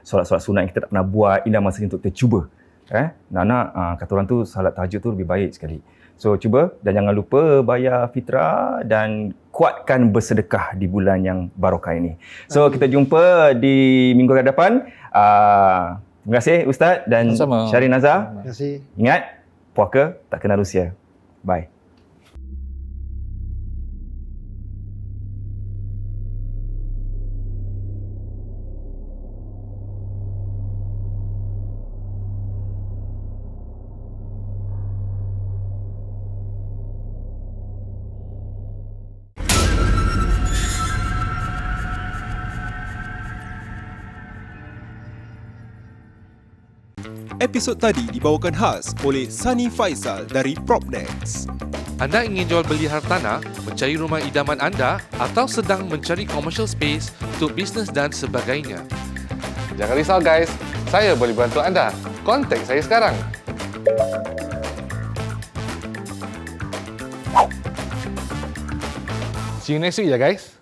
solat-solat sunat yang kita tak pernah buat, inilah masanya untuk kita cuba. Nak kata orang tu salat tahajud tu lebih baik sekali. So cuba dan jangan lupa bayar fitrah dan kuatkan bersedekah di bulan yang barokah ini. So kita jumpa di minggu hadapan. Terima kasih Ustaz dan Sama-sama. Syarin Nazar. Terima kasih. Ingat, puaka tak kenal usia. Bye. Episod tadi dibawakan khas oleh Sunny Faisal dari Propnex. Anda ingin jual beli hartanah, mencari rumah idaman anda atau sedang mencari commercial space untuk bisnes dan sebagainya? Jangan risau guys, saya boleh bantu anda. Kontak saya sekarang. See you next week ya guys.